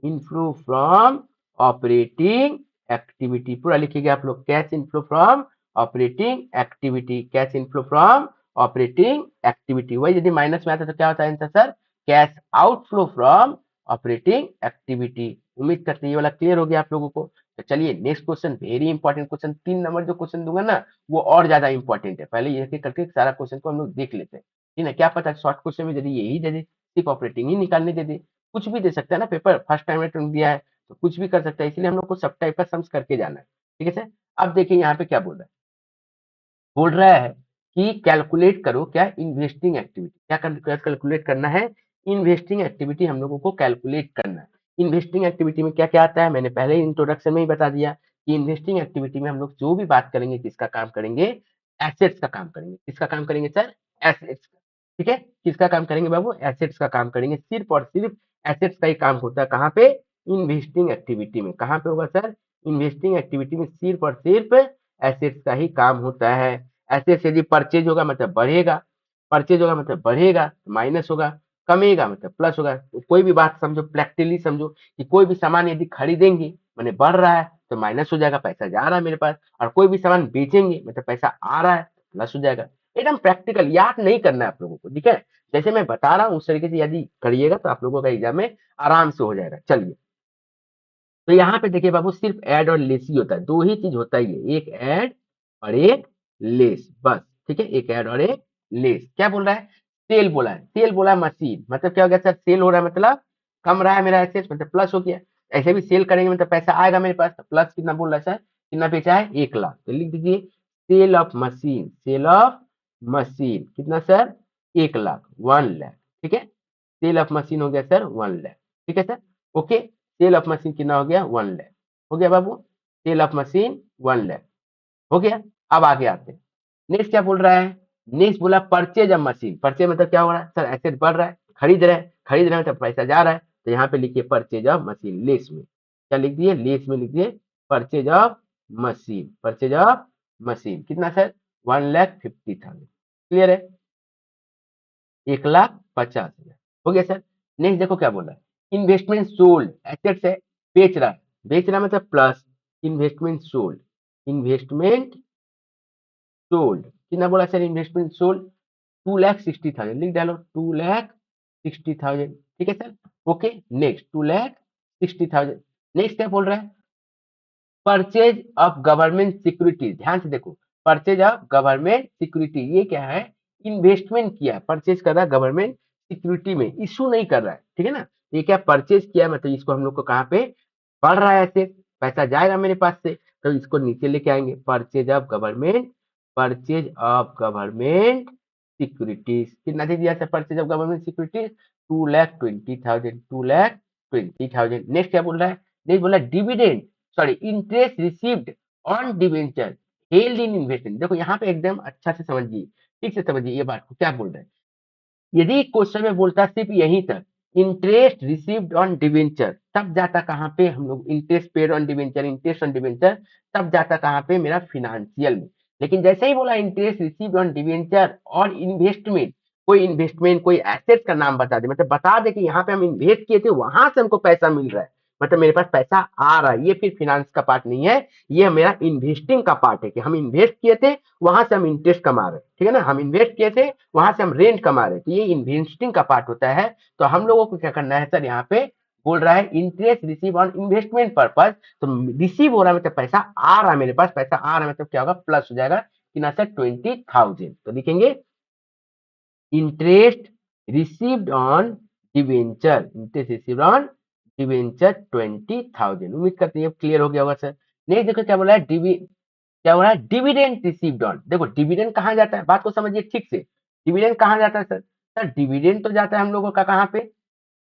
inflow from operating activity, पूरा लिखिएगा आप लोग, cash inflow from operating activity, cash inflow from operating activity, वही यदि माइनस में आता तो क्या होता है answer sir cash outflow from operating activity. उम्मीद करते हैं ये वाला क्लियर हो गया आप लोगों को। तो चलिए next question, very important question, 3 number जो क्वेश्चन दूंगा ना वो और ज्यादा इंपॉर्टेंट है, पहले ये करके सारा क्वेश्चन को हम लोग देख लेते हैं, ठीक है, क्या पता शॉर्ट क्वेश्चन में यदि यही दे दे, सिर्फ ऑपरेटिंग ही निकालने दे दे, कुछ भी दे सकता है ना, पेपर फर्स्ट टाइम में दिया है तो कुछ भी कर सकता है, इसलिए हम लोग को सब टाइप का सम्स करके जाना है, ठीक है सर। अब देखिए यहाँ पे क्या बोल रहा है, बोल रहा है कि कैलकुलेट करो क्या इन्वेस्टिंग एक्टिविटी, क्या कैलकुलेट करना है, इन्वेस्टिंग एक्टिविटी हम लोगों को कैलकुलेट करना है। इन्वेस्टिंग एक्टिविटी में क्या क्या आता है, मैंने पहले इंट्रोडक्शन में ही बता दिया कि इन्वेस्टिंग एक्टिविटी में हम लोग जो भी बात करेंगे किसका काम करेंगे, एसेट्स का काम करेंगे, किसका काम करेंगे सर, एसेट्स का, ठीक है, किसका काम करेंगे बाबू, एसेट्स का काम करेंगे, सिर्फ और सिर्फ एसेट्स का ही काम होता है, कहाँ पे, इन्वेस्टिंग एक्टिविटी में, कहाँ पे होगा सर, इन्वेस्टिंग एक्टिविटी में सिर्फ और सिर्फ एसेट्स का ही काम होता है। एसेट्स यदि परचेज होगा मतलब बढ़ेगा, परचेज होगा मतलब बढ़ेगा, माइनस होगा, कमेगा मतलब प्लस होगा, तो कोई भी बात समझो, प्रैक्टिकली समझो कि कोई भी सामान यदि खरीदेंगे मैंने बढ़ रहा है तो माइनस हो जाएगा, पैसा जा रहा है मेरे पास, और कोई भी सामान बेचेंगे मतलब पैसा आ रहा है प्लस हो जाएगा, एकदम प्रैक्टिकल, याद नहीं करना है आप लोगों को, ठीक है, जैसे मैं बता रहा हूँ उस तरीके से यदि करिएगा तो आप लोगों का एग्जाम में आराम से हो जाएगा। चलिए तो यहाँ पे देखिए बाबू सिर्फ ऐड और लेस ही होता है, दो ही चीज होता ही है, एक ऐड और एक लेस, बस, ठीक है, एक ऐड और एक लेस। क्या बोल रहा है, सेल बोला है, सेल बोला है मशीन, मतलब क्या हो गया सर, सेल हो रहा है मतलब कम रहा है मेरा एसेट मतलब प्लस हो गया, ऐसे भी सेल करेंगे मतलब पैसा आएगा मेरे पास, प्लस कितना बोल रहा है सर, कितना बेचा है 1,00,000, तो लिख दीजिए sale of machine, sale of machine कितना सर 1,00,000, 1,00,000, ठीक है, सेल ऑफ मशीन हो गया सर 1,00,000, ठीक है sir, okay, sale of machine कितना हो गया 1,00,000, हो गया बाबू, सेल ऑफ मशीन 1,00,000 हो गया। अब आगे आते हैं, नेक्स्ट क्या बोल रहा है, नेक्स्ट बोला परचेज ऑफ मशीन, परचेज मतलब क्या हो रहा है सर, एसेट बढ़ रहा है, खरीद रहे हैं, खरीद रहे हैं तो पैसा जा रहा है, तो यहाँ पे लिखिए परचेज ऑफ मशीन, लेस में क्या लिख दिए, लेस में लिख दिए purchase of machine, purchase of machine कितना सर 1,50,000, क्लियर है, 1,50,000 हो गया सर। नेक्स्ट देखो क्या बोला, इन्वेस्टमेंट सोल्ड, एसेट्स है बेच रहा है, बेच रहा मतलब plus, investment sold, investment sold कितना बोला सर, इन्वेस्टमेंट सोल्ड 2,60,000, लिख डालो 2,60,000, 60,000, ठीक है सर। Okay, next 2,60,000। नेक्स्ट क्या बोल रहा है, परचेज ऑफ गवर्नमेंट सिक्योरिटीज, ध्यान से देखो, परचेज ऑफ गवर्नमेंट सिक्योरिटी, ये क्या है, इन्वेस्टमेंट किया, परचेज कर रहा है गवर्नमेंट सिक्योरिटी में, इशू नहीं कर रहा है, ठीक है ना। ये क्या परचेज किया है, मतलब इसको हम लोग को कहाँ पे पड़ रहा है, ऐसे पैसा जाएगा मेरे पास से, तो इसको नीचे लेके आएंगे, परचेज ऑफ गवर्नमेंट सिक्योरिटीज, कितना दे दिया था purchase of government securities, 2,20,000, 2,20,000। Next क्या बोल रहा है, नेक्स्ट बोला dividend, sorry, interest received on debenture held in investment. देखो यहाँ पे एकदम अच्छा से समझिए, ठीक से समझिए ये बात को, क्या बोल रहा है, यदि क्वेश्चन में बोलता सिर्फ यहीं तक इंटरेस्ट रिसीव्ड ऑन डिवेंचर, तब जाता कहाँ पे हम लोग, interest paid on debenture, interest on debenture, तब जाता कहाँ पे मेरा फिनेंशियल में। लेकिन जैसे ही बोला इंटरेस्ट रिसीव्ड ऑन डिवेंचर और इन्वेस्टमेंट कोई एसेट का नाम बता दे, मतलब बता दे कि यहाँ पे हम इन्वेस्ट किए थे, वहां से हमको पैसा मिल रहा है, मतलब मेरे पास पैसा आ रहा है, ये फिर फिनेंस का पार्ट नहीं है, ये मेरा इन्वेस्टिंग का पार्ट है, कि हम इन्वेस्ट किए थे, वहां से हम इंटरेस्ट कमा रहे हैं, ठीक है ना, हम इन्वेस्ट किए थे, वहां से हम रेंट कमा रहे हैं, तो ये इन्वेस्टिंग का पार्ट होता है। तो हम लोगों को क्या करना है सर, यहाँ पे बोल रहा है interest receive on investment purpose, तो रिसीव हो रहा है मतलब पैसा आ रहा है, मेरे पास पैसा आ रहा है, मतलब क्या होगा, प्लस हो जाएगा कि ना सर 20,000, तो लिखेंगे interest received on debenture, interest received on debenture 20,000। उम्मीद करते हैं क्लियर हो गया होगा सर। नहीं देखो क्या बोला है, क्या हो रहा है, डिविडेंड रिसीव्ड ऑन, देखो डिविडेंड कहाँ जाता है, बात को समझिए ठीक से, डिविडेंड कहाँ जाता है सर, सर डिविडेंड तो जाता है हम लोगों का कहाँ पे,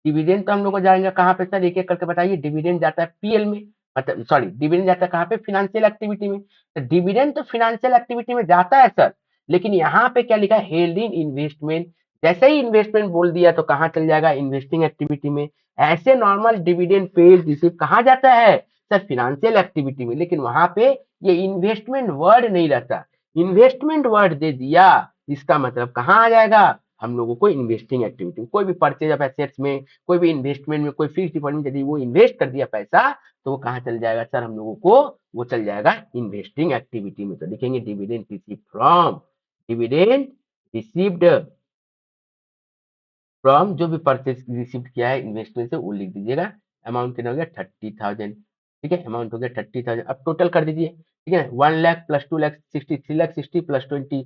डिविडेंड तो हम लोग को जाएंगे कहाँ पे सर, एक एक करके बताइए, डिविडेंड जाता है पीएल में, मतलब सॉरी डिविडेंड जाता है कहाँ पे, फिनेंशियल एक्टिविटी में, तो डिविडेंड तो फिनेंशियल एक्टिविटी में जाता है सर, लेकिन यहाँ पे क्या लिखा है, हेल्ड इन इन्वेस्टमेंट, जैसे ही इन्वेस्टमेंट बोल दिया तो कहाँ चल जाएगा, इन्वेस्टिंग एक्टिविटी में। ऐसे नॉर्मल डिविडेंड पेड रिसीव कहाँ जाता है सर, फिनेंशियल एक्टिविटी में, लेकिन वहां पे ये इन्वेस्टमेंट वर्ड नहीं रहता, इन्वेस्टमेंट वर्ड दे दिया, इसका मतलब कहाँ आ जाएगा, हम लोगों को इन्वेस्टिंग एक्टिविटी, कोई भी परचेज ऑफ एसेट्स में, कोई भी इन्वेस्टमेंट में, कोई फिक्स डिपॉजिट में, यदि वो इन्वेस्ट कर दिया पैसा, तो वो कहाँ चल जाएगा सर, हम लोगों को वो चल जाएगा इन्वेस्टिंग एक्टिविटी में। तो लिखेंगे dividend receive from, dividend received from, जो भी परचेज रिसीव किया है इन्वेस्टमेंट से वो लिख दीजिएगा, अमाउंट कितना हो गया 30,000, ठीक है, अमाउंट हो गया 30,000। अब टोटल कर दीजिए, ठीक है, 1,00,000 प्लस 2,60,000, 3,60,000 प्लस 20,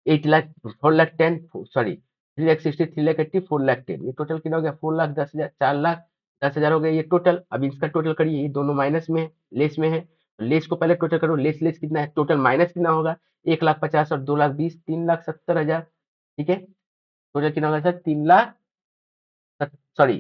8,00,000, 4,10,000, सॉरी 3,60,000, 3,80,000, 4,10,000, ये टोटल कितना हो गया, 4,10,000, 4,10,000 हो गया ये टोटल। अब इसका टोटल करिए, ये दोनों माइनस में है, लेस में है, लेस को पहले टोटल करो, लेस लेस कितना है, टोटल माइनस कितना होगा, 1,50,000 और 2,20,000, 3,70,000, ठीक है, टोटल कितना होगा सर, 3,00,000, सॉरी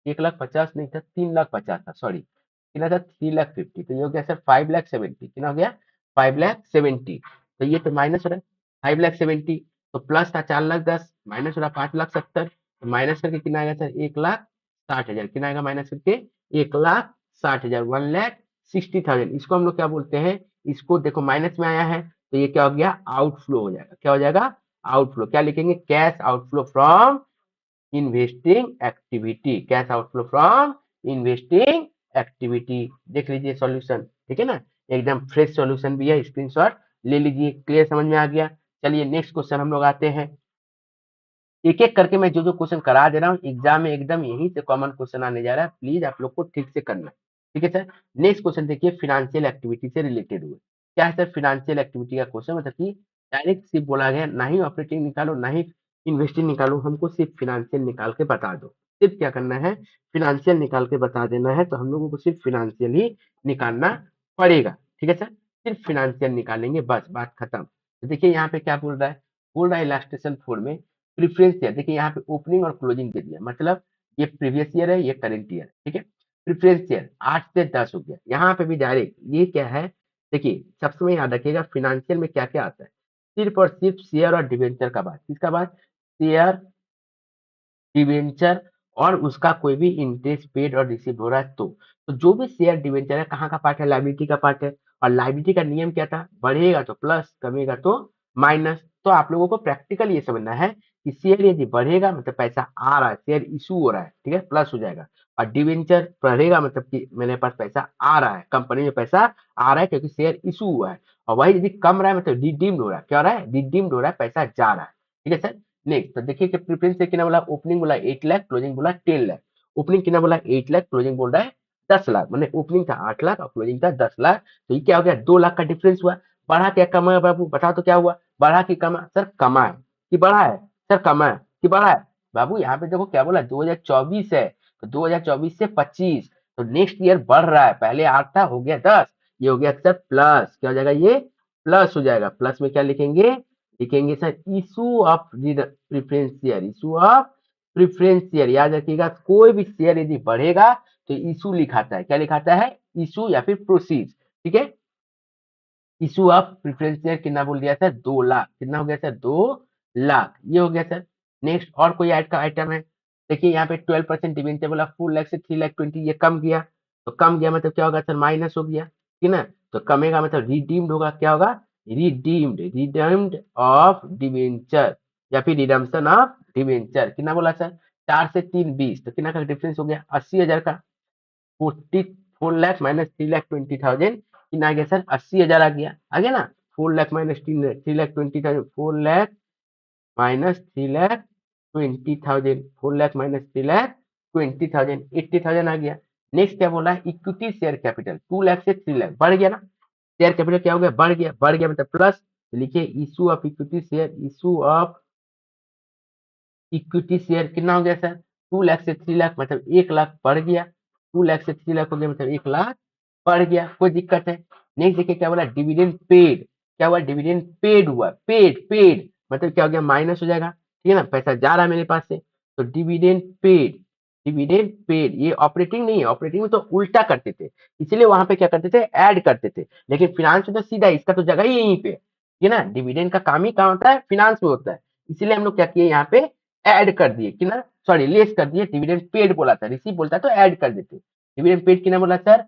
1,50,000 नहीं था, 3,50,000 था, सॉरी कितना था, 3,50,000, तो ये हो गया सर 5,70,000, कितना हो गया 5,70,000, तो ये तो माइनस हो रहा है 5,70,000, तो प्लस था 4,10,000, माइनस हो रहा 5,70,000, तो माइनस करके कितना आएगा सर, 1,60,000, कितना आएगा माइनस करके 1,60,000, 1,60,000, इसको हम लोग क्या बोलते हैं, इसको देखो माइनस में आया है, तो ये क्या हो गया, आउटफ्लो हो जाएगा, क्या हो जाएगा, आउटफ्लो, क्या लिखेंगे, cash outflow from investing activity, cash outflow from investing activity. देख लीजिए सॉल्यूशन, ठीक है ना, एकदम फ्रेश सॉल्यूशन भी है, स्क्रीनशॉट ले लीजिए, क्लियर समझ में आ गया। चलिए नेक्स्ट क्वेश्चन हम लोग आते हैं, एक एक करके मैं जो जो क्वेश्चन करा दे रहा हूँ एग्जाम में, एकदम यहीं से कॉमन क्वेश्चन आने जा रहा है, प्लीज आप लोग को ठीक से करना है, ठीक है सर। नेक्स्ट क्वेश्चन देखिए, फिनेंशियल एक्टिविटी से रिलेटेड हुए, क्या है सर फिनेंशियल एक्टिविटी का क्वेश्चन, मतलब कि डायरेक्ट सिर्फ बोला गया, ना ही ऑपरेटिंग निकालो ना ही इन्वेस्टिंग निकालो, हमको सिर्फ फिनेंशियल निकाल के बता दो, सिर्फ क्या करना है, फिनेंशियल निकाल के बता देना है, तो हम लोगों को सिर्फ फिनेंशियल ही निकालना पड़ेगा, ठीक है सर, सिर्फ फिनेंशियल निकालेंगे, बस बात खत्म। तो देखिए यहाँ पे क्या बोल रहा है इलास्ट्रेशन 4 में, प्रिफरेंस ईयर, देखिए यहाँ पे ओपनिंग और क्लोजिंग दे दिया, मतलब ये प्रीवियस ईयर है, ये करंट ईयर, ठीक है, प्रिफरेंस ईयर 8 से 10 हो गया, यहाँ पे भी डायरेक्ट ये क्या है, देखिए सबसे में याद रखिएगा फिनेंशियल में क्या क्या आता है, सिर्फ और सिर्फ शेयर और डिवेंचर का बात, किसका बात, शेयर डिवेंचर और उसका कोई भी इंटरेस्ट पेड और रिसीव हो रहा है, तो जो भी शेयर डिवेंचर है कहाँ का पार्ट है, लाइबिलिटी का पार्ट है, और लाइबिलिटी का नियम क्या था, बढ़ेगा तो प्लस, कमेगा तो माइनस, तो आप लोगों को प्रैक्टिकल ये समझना है कि शेयर यदि बढ़ेगा मतलब पैसा आ रहा है, शेयर इशू हो रहा है, ठीक है, प्लस हो जाएगा, और डिवेंचर बढ़ेगा मतलब कि मेरे पास पैसा आ रहा है, कंपनी में पैसा आ रहा है क्योंकि शेयर इशू हुआ है, और वही यदि कम रहा है मतलब रिडीम्ड हो रहा है, क्या हो रहा है, रिडीम्ड हो रहा है, पैसा जा रहा है, ठीक है सर। नेक्स्ट तो देखिए कि प्रेफरेंस शेयर कितना बोला, ओपनिंग बोला 8 लाख, क्लोजिंग बोला 10 लाख। ओपनिंग कितना बोला 8 लाख, क्लोजिंग बोल रहा है 10 लाख, मैंने ओपनिंग था 8 लाख और क्लोजिंग था 10 लाख। तो ये क्या हो गया, 2 लाख का डिफरेंस हुआ। बढ़ा क्या कमा बाबू, बताओ तो क्या हुआ, बढ़ा कि कमा, सर कमा है कि बढ़ा है, सर कमा है कि बढ़ा है। बाबू यहाँ पे देखो क्या बोला, 2024 है तो 2024 से 25, तो नेक्स्ट ईयर बढ़ रहा है, पहले 8 था हो गया 10, ये हो गया सर प्लस, क्या हो जाएगा ये प्लस हो जाएगा। प्लस में क्या लिखेंगे, लिखेंगे sir issue of preference share, issue of preference share. याद रखिएगा कोई भी शेयर यदि बढ़ेगा तो इशू लिखाता है, क्या लिखाता है, इशू या फिर प्रोसीड। ठीक है, इशू ऑफ प्रेफरेंस शेयर कितना बोल दिया सर, 2 लाख, कितना हो गया सर 2 लाख, ये हो गया सर। नेक्स्ट और कोई ऐड का आइटम है, देखिए यहाँ पे 12% डिवेंचर बोला 4 लाख से 3 लाख 20, ये कम गया, तो कम गया मतलब क्या होगा सर, माइनस हो गया, ठीक ना। तो कमेगा मतलब रिडीम्ड होगा, क्या होगा, रिडीम्ड, रिडीम्ड ऑफ डिवेंचर या फिर रिडम्पशन ऑफ डिवेंचर। कितना बोला सर, 4 से 3 20, तो कितना का डिफरेंस हो गया 80,000 का। 4 लाख माइनस 3 लाख 20,000 कितना आ गया सर, 80,000 आ गया ना। 4 lakh minus 3 lakh 20,000, 4 lakh minus 3 lakh 20,000, 4 lakh minus 3 lakh 20,000, 80,000 आ गया। नेक्स्ट क्या बोला है, इक्विटी शेयर कैपिटल 2 लाख से 3 लाख बढ़ गया ना, शेयर कैपिटल क्या हो गया, बढ़ गया मतलब प्लस। तो लिखिए issue of equity share, issue of equity share कितना हो गया सर, 2 लाख से 3 लाख मतलब 1 लाख बढ़ गया, 2 लाख से 3 लाख हो गया मतलब 1 लाख बढ़ गया, कोई दिक्कत है। नेक्स्ट देखिए क्या बोला, डिविडेंड पेड, क्या हुआ, डिविडेंड पेड हुआ, पेड पेड मतलब क्या हो गया, माइनस हो जाएगा, ठीक है ना, पैसा जा रहा है मेरे पास से, तो डिविडेंड पेड, डिविडेंड पेड ये ऑपरेटिंग नहीं है, ऑपरेटिंग में तो उल्टा करते थे, इसलिए वहां पे क्या करते थे, ऐड करते थे, लेकिन फिनांस में तो सीधा इसका तो जगह ही यहीं पे है, ठीक है ना, डिविडेंड का काम ही कहाँ होता है, फिनांस में होता है, इसलिए हम लोग क्या किए यहाँ पे ऐड कर दिए कि ना, सॉरी लेस कर दिए, डिविडेंड पेड बोला था, रिसीव बोलता तो ऐड कर देते, डिविडेंड पेड कितना बोला सर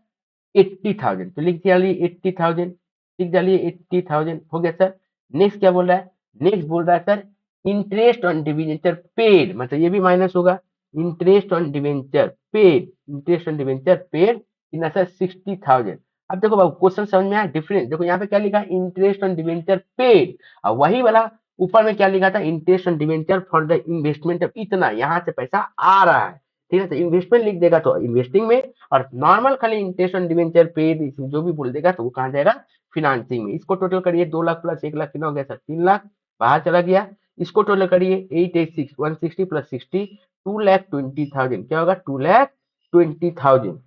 80,000, तो लिख डालिए 80,000, लिख डालिए 80,000 हो गया सर। नेक्स्ट क्या बोल रहा है, नेक्स्ट बोल रहा है sir interest on debenture paid, मतलब ये भी माइनस होगा, interest on debenture paid, interest on debenture paid कितना सर 60,000। अब देखो बाबू क्वेश्चन समझ में आया, डिफरेंस देखो यहाँ पे क्या लिखा, इंटरेस्ट ऑन डिवेंचर पेड, और वही वाला ऊपर में क्या लिखा था, interest on debenture for the investment of इतना, यहाँ से पैसा आ रहा है, ठीक है, तो इन्वेस्टमेंट लिख देगा तो इन्वेस्टिंग में, और नॉर्मल खाली इंटरेस्ट ऑन डिवेंचर पेड जो भी बोल देगा तो वो कहाँ जाएगा, फिनांसिंग में। इसको टोटल करिए, 2 लाख प्लस 1 लाख कितना हो गया सर 3 लाख, बाहर चला गया। इसको टोटल करिए 886 160 प्लस 60 2,20,000, क्या होगा 2,20,000।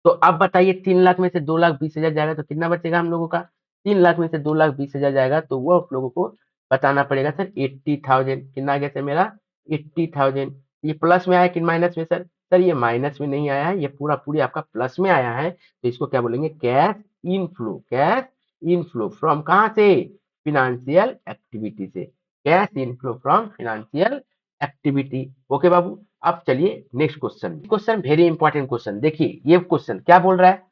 तो अब बताइए 3 लाख में से 2,20,000 जाएगा तो कितना बचेगा हम लोगों का, 3 लाख में से 2,20,000 जाएगा तो वो आप लोगों को बताना पड़ेगा सर 80,000, कितना आ गया सर मेरा 80,000। ये प्लस में आया कि माइनस में सर, सर ये माइनस में नहीं आया है, ये पूरा पूरी आपका प्लस में आया है, तो इसको क्या बोलेंगे, cash inflow, cash inflow from कहाँ से, फिनेंशियल एक्टिविटी से, cash inflow from financial activity. Okay बाबू, अब चलिए next question, question very important question, देखिए ये क्वेश्चन क्या बोल रहा है,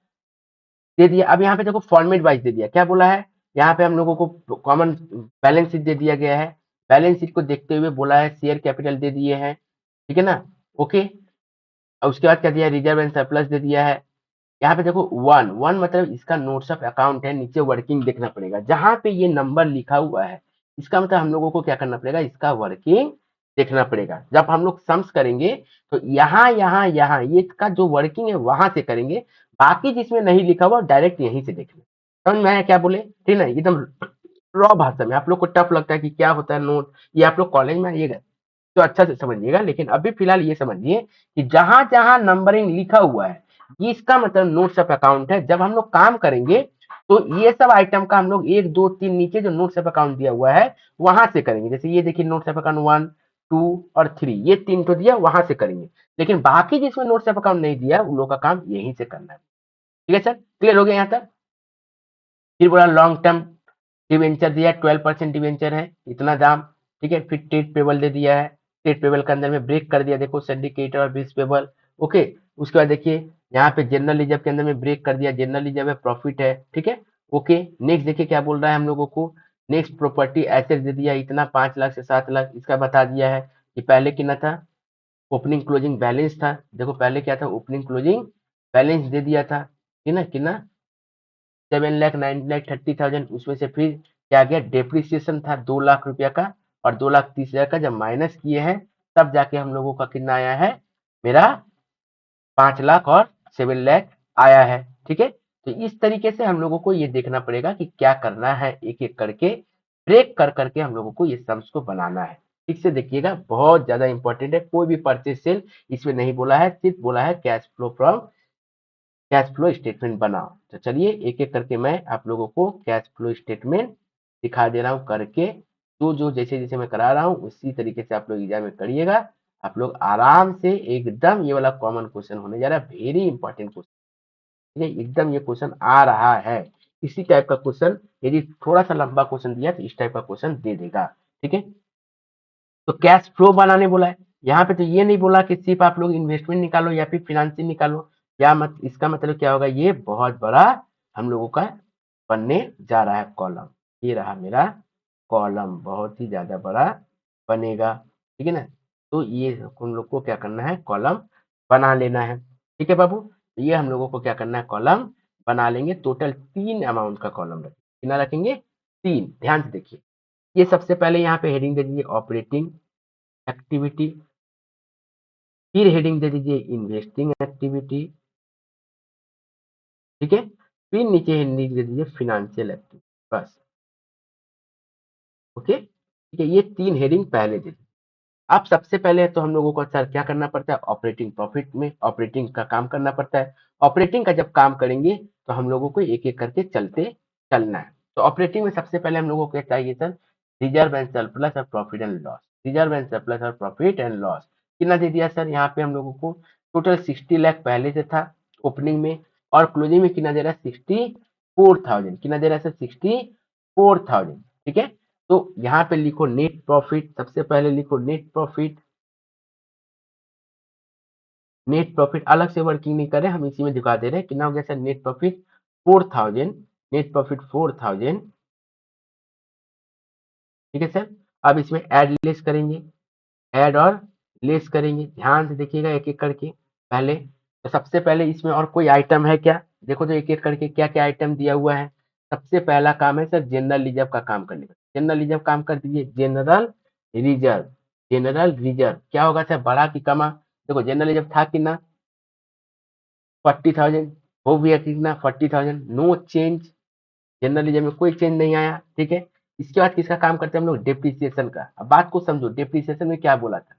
दे दिया, अब यहाँ पे देखो फॉर्मेट वाइज दे दिया, क्या बोला है, यहाँ पे हम लोगों को कॉमन बैलेंस शीट दे दिया गया है, बैलेंस शीट को देखते हुए बोला है शेयर कैपिटल दे दिए हैं, ठीक है ना, ओके। और उसके बाद क्या दिया, रिजर्व एंड सरप्लस दे दिया है। यहाँ पे देखो वन वन मतलब इसका नोट्स ऑफ अकाउंट है, नीचे वर्किंग देखना पड़ेगा, जहां पे ये नंबर लिखा हुआ है इसका मतलब हम लोगों को क्या करना पड़ेगा, इसका वर्किंग देखना पड़ेगा। जब हम लोग सम्स करेंगे तो यहाँ ये इसका जो वर्किंग है वहां से करेंगे, बाकी जिसमें नहीं लिखा हुआ डायरेक्ट यहीं से देख लें। समझ में आया क्या बोले, ठीक है, एकदम रॉ भाषा में, आप लोग को टफ लगता है कि क्या होता है नोट, ये आप लोग कॉलेज में आइएगा तो अच्छा से समझिएगा, लेकिन अभी फिलहाल ये समझिए कि जहां जहां नंबरिंग लिखा हुआ है इसका मतलब नोट्स ऑफ अकाउंट है। जब हम लोग काम करेंगे तो ये सब आइटम का हम लोग 1 2 3 नीचे जो नोट्स ऑफ अकाउंट दिया हुआ है वहां से करेंगे, जैसे ये देखिए नोट्स ऑफ अकाउंट 1 2 और 3, ये 3 तो दिया वहां से करेंगे, लेकिन बाकी जिसमें नोट्स ऑफ अकाउंट नहीं दिया उन लोगों का काम यहीं से करना है। ठीक है सर, क्लियर हो गया यहाँ तक। फिर बोला लॉन्ग टर्म डिवेंचर दिया, 12% डिवेंचर है इतना दाम, ठीक है। फिर ट्रेड पेबल दे दिया है, ट्रेड पेबल के अंदर में ब्रेक कर दिया, देखो सिंडिकेटर और बिल्स पेबल, ओके। उसके बाद देखिए यहाँ पे जनरल रिजर्व के अंदर में ब्रेक कर दिया, जनरल रिजर्व है प्रॉफिट है, ठीक है, ओके। नेक्स्ट देखिए क्या बोल रहा है हम लोगों को, नेक्स्ट प्रॉपर्टी एसेट दे दिया इतना 5 लाख से 7 लाख, इसका बता दिया है कि पहले कितना था, ओपनिंग क्लोजिंग बैलेंस था, देखो पहले क्या था, ओपनिंग क्लोजिंग बैलेंस दे दिया था, कितना कितना 7 लाख 9 लाख 30,000, उसमें से फिर क्या गया डेप्रिसिएशन था 2 लाख रुपया का, और 2,30,000 का जब माइनस किए हैं तब जाके हम लोगों का कितना आया है, मेरा 5 लाख और 7 लाख आया है। ठीक है, तो इस तरीके से हम लोगों को ये देखना पड़ेगा कि क्या करना है, एक एक करके ब्रेक कर करके हम लोगों को ये सम्स को बनाना है। ठीक से देखिएगा, बहुत ज्यादा इंपॉर्टेंट है। कोई भी परचेज सेल इसमें नहीं बोला है, सिर्फ बोला है कैश फ्लो स्टेटमेंट बनाओ। तो चलिए एक एक करके मैं आप लोगों को कैश फ्लो स्टेटमेंट दिखा दे रहा हूँ करके। जो जैसे जैसे मैं करा रहा हूँ उसी तरीके से आप लोग एग्जाम में करिएगा। आप लोग आराम से एकदम, ये वाला कॉमन क्वेश्चन होने जा रहा है, वेरी इंपॉर्टेंट क्वेश्चन। ठीक है, एकदम ये क्वेश्चन आ रहा है। इसी टाइप का क्वेश्चन यदि थोड़ा सा लंबा क्वेश्चन दिया तो इस टाइप का क्वेश्चन दे देगा। ठीक है, तो कैश फ्लो बनाने बोला है यहाँ पे, तो ये नहीं बोला कि सिर्फ आप लोग इन्वेस्टमेंट निकालो या फिर फिनेंशियल निकालो। या मत इसका मतलब क्या होगा, ये बहुत बड़ा हम लोगों का बनने जा रहा है कॉलम। ये रहा मेरा कॉलम, बहुत ही ज्यादा बड़ा बनेगा। ठीक है ना, तो ये हम लोग को क्या करना है, कॉलम बना लेना है। ठीक है बाबू, तो ये हम लोगों को क्या करना है, कॉलम बना लेंगे। टोटल 3 अमाउंट का कॉलम रखेंगे। कितना रखेंगे, 3। ध्यान से देखिए, ये सबसे पहले यहाँ पे हेडिंग दे दीजिए ऑपरेटिंग एक्टिविटी, फिर हेडिंग दे दीजिए इन्वेस्टिंग एक्टिविटी। ठीक है, फिर नीचे हेडिंग दे दीजिए फिनेंशियल एक्टिविटी, बस। ओके, ठीक है, ये 3 हेडिंग पहले दे दीजिए। अब सबसे पहले तो हम लोगों को सर क्या करना पड़ता है, ऑपरेटिंग प्रॉफिट में ऑपरेटिंग का काम करना पड़ता है। ऑपरेटिंग का जब काम करेंगे तो हम लोगों को एक एक करके चलना है। तो ऑपरेटिंग में सबसे पहले हम लोगों को क्या चाहिए सर, रिजर्व एंड सरप्लस और profit and loss. Reserve and surplus और प्रॉफिट एंड लॉस कितना दे दिया सर, यहाँ पे हम लोगों को टोटल 60 लाख पहले से था ओपनिंग में, और क्लोजिंग में कितना दे रहा है, 64,000। कितना दे रहा है सर, 64,000। ठीक है, तो यहाँ पे लिखो नेट प्रॉफिट, सबसे पहले लिखो नेट प्रॉफिट। नेट प्रॉफिट अलग से वर्किंग नहीं कर रहे, हम इसी में दिखा दे रहे हैं कितना हो गया sir, net profit 4,000। Net profit 4,000। ठीक है सर, अब इसमें ऐड लेस करेंगे, ऐड और लेस करेंगे। ध्यान से देखिएगा एक एक करके। पहले तो सबसे पहले इसमें और कोई आइटम है क्या, देखो तो एक एक करके क्या क्या आइटम दिया हुआ है। सबसे पहला काम है सर जनरल रिजर्व का काम करने का। जनरल रिजर्व काम कर दीजिए, जनरल रिजर्व। जनरल रिजर्व क्या होगा सर, बढ़ा कि कमा। देखो जनरल रिजर्व था कितना, 40,000। हो गया कितना, 40,000। नो चेंज, जनरल रिजर्व में कोई चेंज नहीं आया। ठीक है, इसके बाद किसका काम करते हैं हम लोग, डेप्रिसिएशन का। अब बात को समझो, डेप्रिसिएशन में क्या बोला था,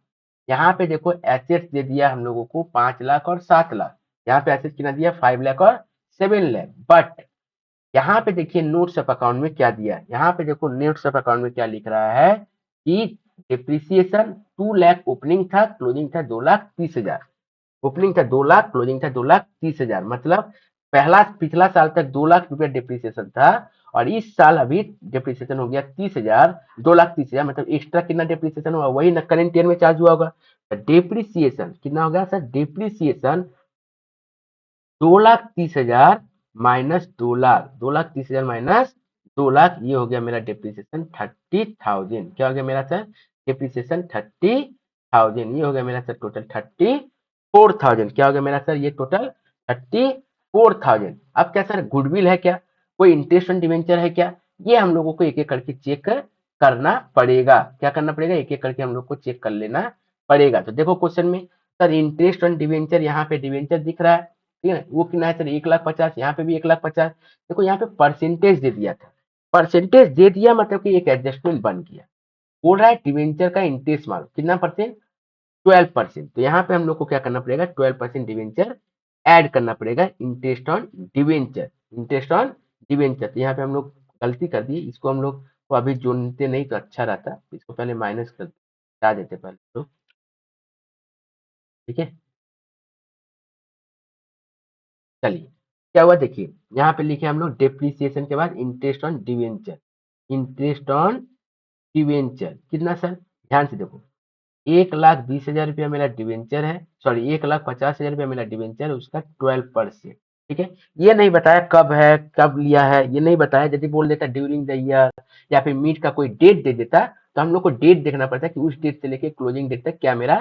यहाँ पे देखो एसेट्स दे दिया हम लोगों को 5 लाख और 7 लाख। यहाँ पे एसेट्स कितना दिया, 5 लाख और 7 लाख। बट यहाँ पे देखिए नोट्स ऑफ अकाउंट में क्या दिया है, यहाँ पे देखो नोट्स ऑफ अकाउंट में क्या लिख रहा है कि डिप्रिसिएशन 2 लाख ओपनिंग था, क्लोजिंग था 2,30,000। ओपनिंग था 2 लाख, क्लोजिंग था 2,30,000। मतलब पहला पिछला साल तक 2 लाख रुपया डिप्रिसिएशन था, और इस साल अभी डिप्रिसिएशन हो गया 30,000। 2,30,000 मतलब एक्स्ट्रा कितना डिप्रिसिएशन हुआ, वही ना करंट ईयर में चार्ज हुआ होगा। डिप्रिसिएशन कितना होगा sir, depreciation 2,30,000 minus 2 lakh, 2,30,000 minus 2 lakh, ये हो गया मेरा डिप्रिसिएशन 30,000। क्या हो गया मेरा सर, डिप्रिसिएशन 30,000। ये हो गया मेरा सर टोटल 34,000। क्या हो गया मेरा सर, ये टोटल 34,000। अब क्या सर, गुडविल है क्या, कोई इंटरेस्ट ऑन डिवेंचर है क्या, ये हम लोगों को एक एक करके चेक करना पड़ेगा। क्या करना पड़ेगा, एक एक करके हम लोग को चेक कर लेना पड़ेगा। तो देखो क्वेश्चन में सर इंटरेस्ट ऑन डिवेंचर, यहाँ पे डिवेंचर दिख रहा है, ठीक है, वो कितना है सर, 1,50,000। यहाँ पे भी 1,50,000। देखो यहाँ पे परसेंटेज दे दिया था, परसेंटेज दे दिया मतलब कि एक एडजस्टमेंट बन गया। बोल रहा है डिवेंचर का इंटरेस्ट मारो कितना परसेंट, 12%। तो यहाँ पे हम लोग को क्या करना पड़ेगा, 12% डिवेंचर ऐड करना पड़ेगा, interest on debenture. Interest on debenture, तो यहाँ पे हम लोग गलती कर दी, इसको हम लोग को अभी जोड़ते नहीं तो अच्छा रहता, इसको पहले माइनस कर हटा देते पहले तो। ठीक है, चलिए क्या हुआ देखिए, यहाँ पे लिखे हम लोग डेप्रिसिएशन के बाद interest on debenture. Interest on debenture कितना सर, ध्यान से देखो, 1,20,000 रुपया मेरा डिवेंचर है, सॉरी 1,50,000 रुपया मेरा डिवेंचर है, उसका 12%। ठीक है, ये नहीं बताया कब है, कब लिया है, ये नहीं बताया। यदि बोल देता ड्यूरिंग द ईयर या फिर मीट का कोई डेट दे देता तो हम लोग को डेट देखना पड़ता है कि उस डेट से लेके क्लोजिंग डेट तक क्या मेरा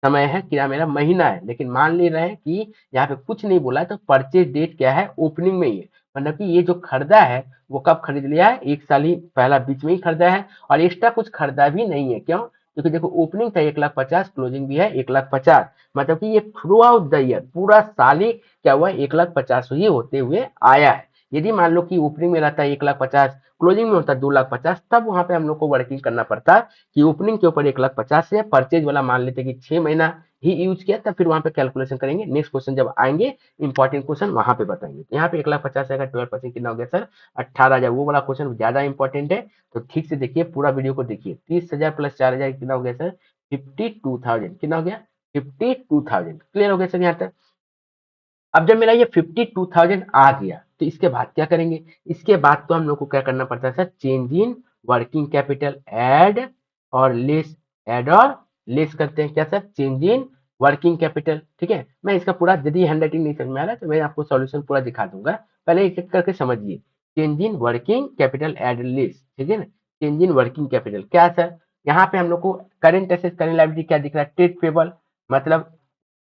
समय है, क्या मेरा महीना है। लेकिन मान ले रहे हैं कि यहाँ पे कुछ नहीं बोला है, तो परचेज डेट क्या है, ओपनिंग में ही है। मतलब कि ये जो खरीदा है वो कब खरीद लिया है, 1 साल ही पहला बीच में ही खरीदा है, और एक्स्ट्रा कुछ खरीदा भी नहीं है। क्यों? क्योंकि देखो ओपनिंग था 1,50,000, क्लोजिंग भी है 1,50,000, मतलब कि ये थ्रू आउट द ईयर पूरा साल ही क्या हुआ, 1,50,000 ही होते हुए आया है। यदि मान लो कि ओपनिंग में रहता है 1,50,000, क्लोजिंग में होता है 2,50,000, तब वहां पे हम लोग को वर्किंग करना पड़ता कि ओपनिंग के ऊपर 1,50,000 से, परचेज वाला मान लेते कि 6 महीना ही यूज किया, तब फिर वहां पे कैलकुलेशन करेंगे। नेक्स्ट क्वेश्चन जब आएंगे इंपॉर्टेंट क्वेश्चन वहां पे बताएंगे। यहाँ पे 1,50,000 का 12% कितना हो गया सर, 18,000। वो वाला क्वेश्चन ज्यादा इंपॉर्टेंट है, तो ठीक से देखिए, पूरा वीडियो को देखिए। 30,000 प्लस 4,000 कितना हो गया सर, 52,000। कितना हो गया, 52,000। क्लियर हो गया सर यहाँ तक? अब जब मेरा ये 52,000 आ गया तो इसके बाद क्या करेंगे, इसके बाद तो हम लोग को क्या करना पड़ता है sir, change in working capital, add और लेस, ऐड और लेस करते हैं क्या sir, change in working capital. ठीक है, मैं इसका पूरा, यदि हैंडराइटिंग नहीं समझ में आ रहा है तो मैं आपको सॉल्यूशन पूरा दिखा दूंगा, पहले एक एक करके समझिए। Change in working capital add less, ठीक है ना। चेंज इन वर्किंग कैपिटल क्या सर, यहाँ पे हम लोग को करेंट एसेट करेंट लायबिलिटी क्या दिख रहा है, ट्रेड पेबल, मतलब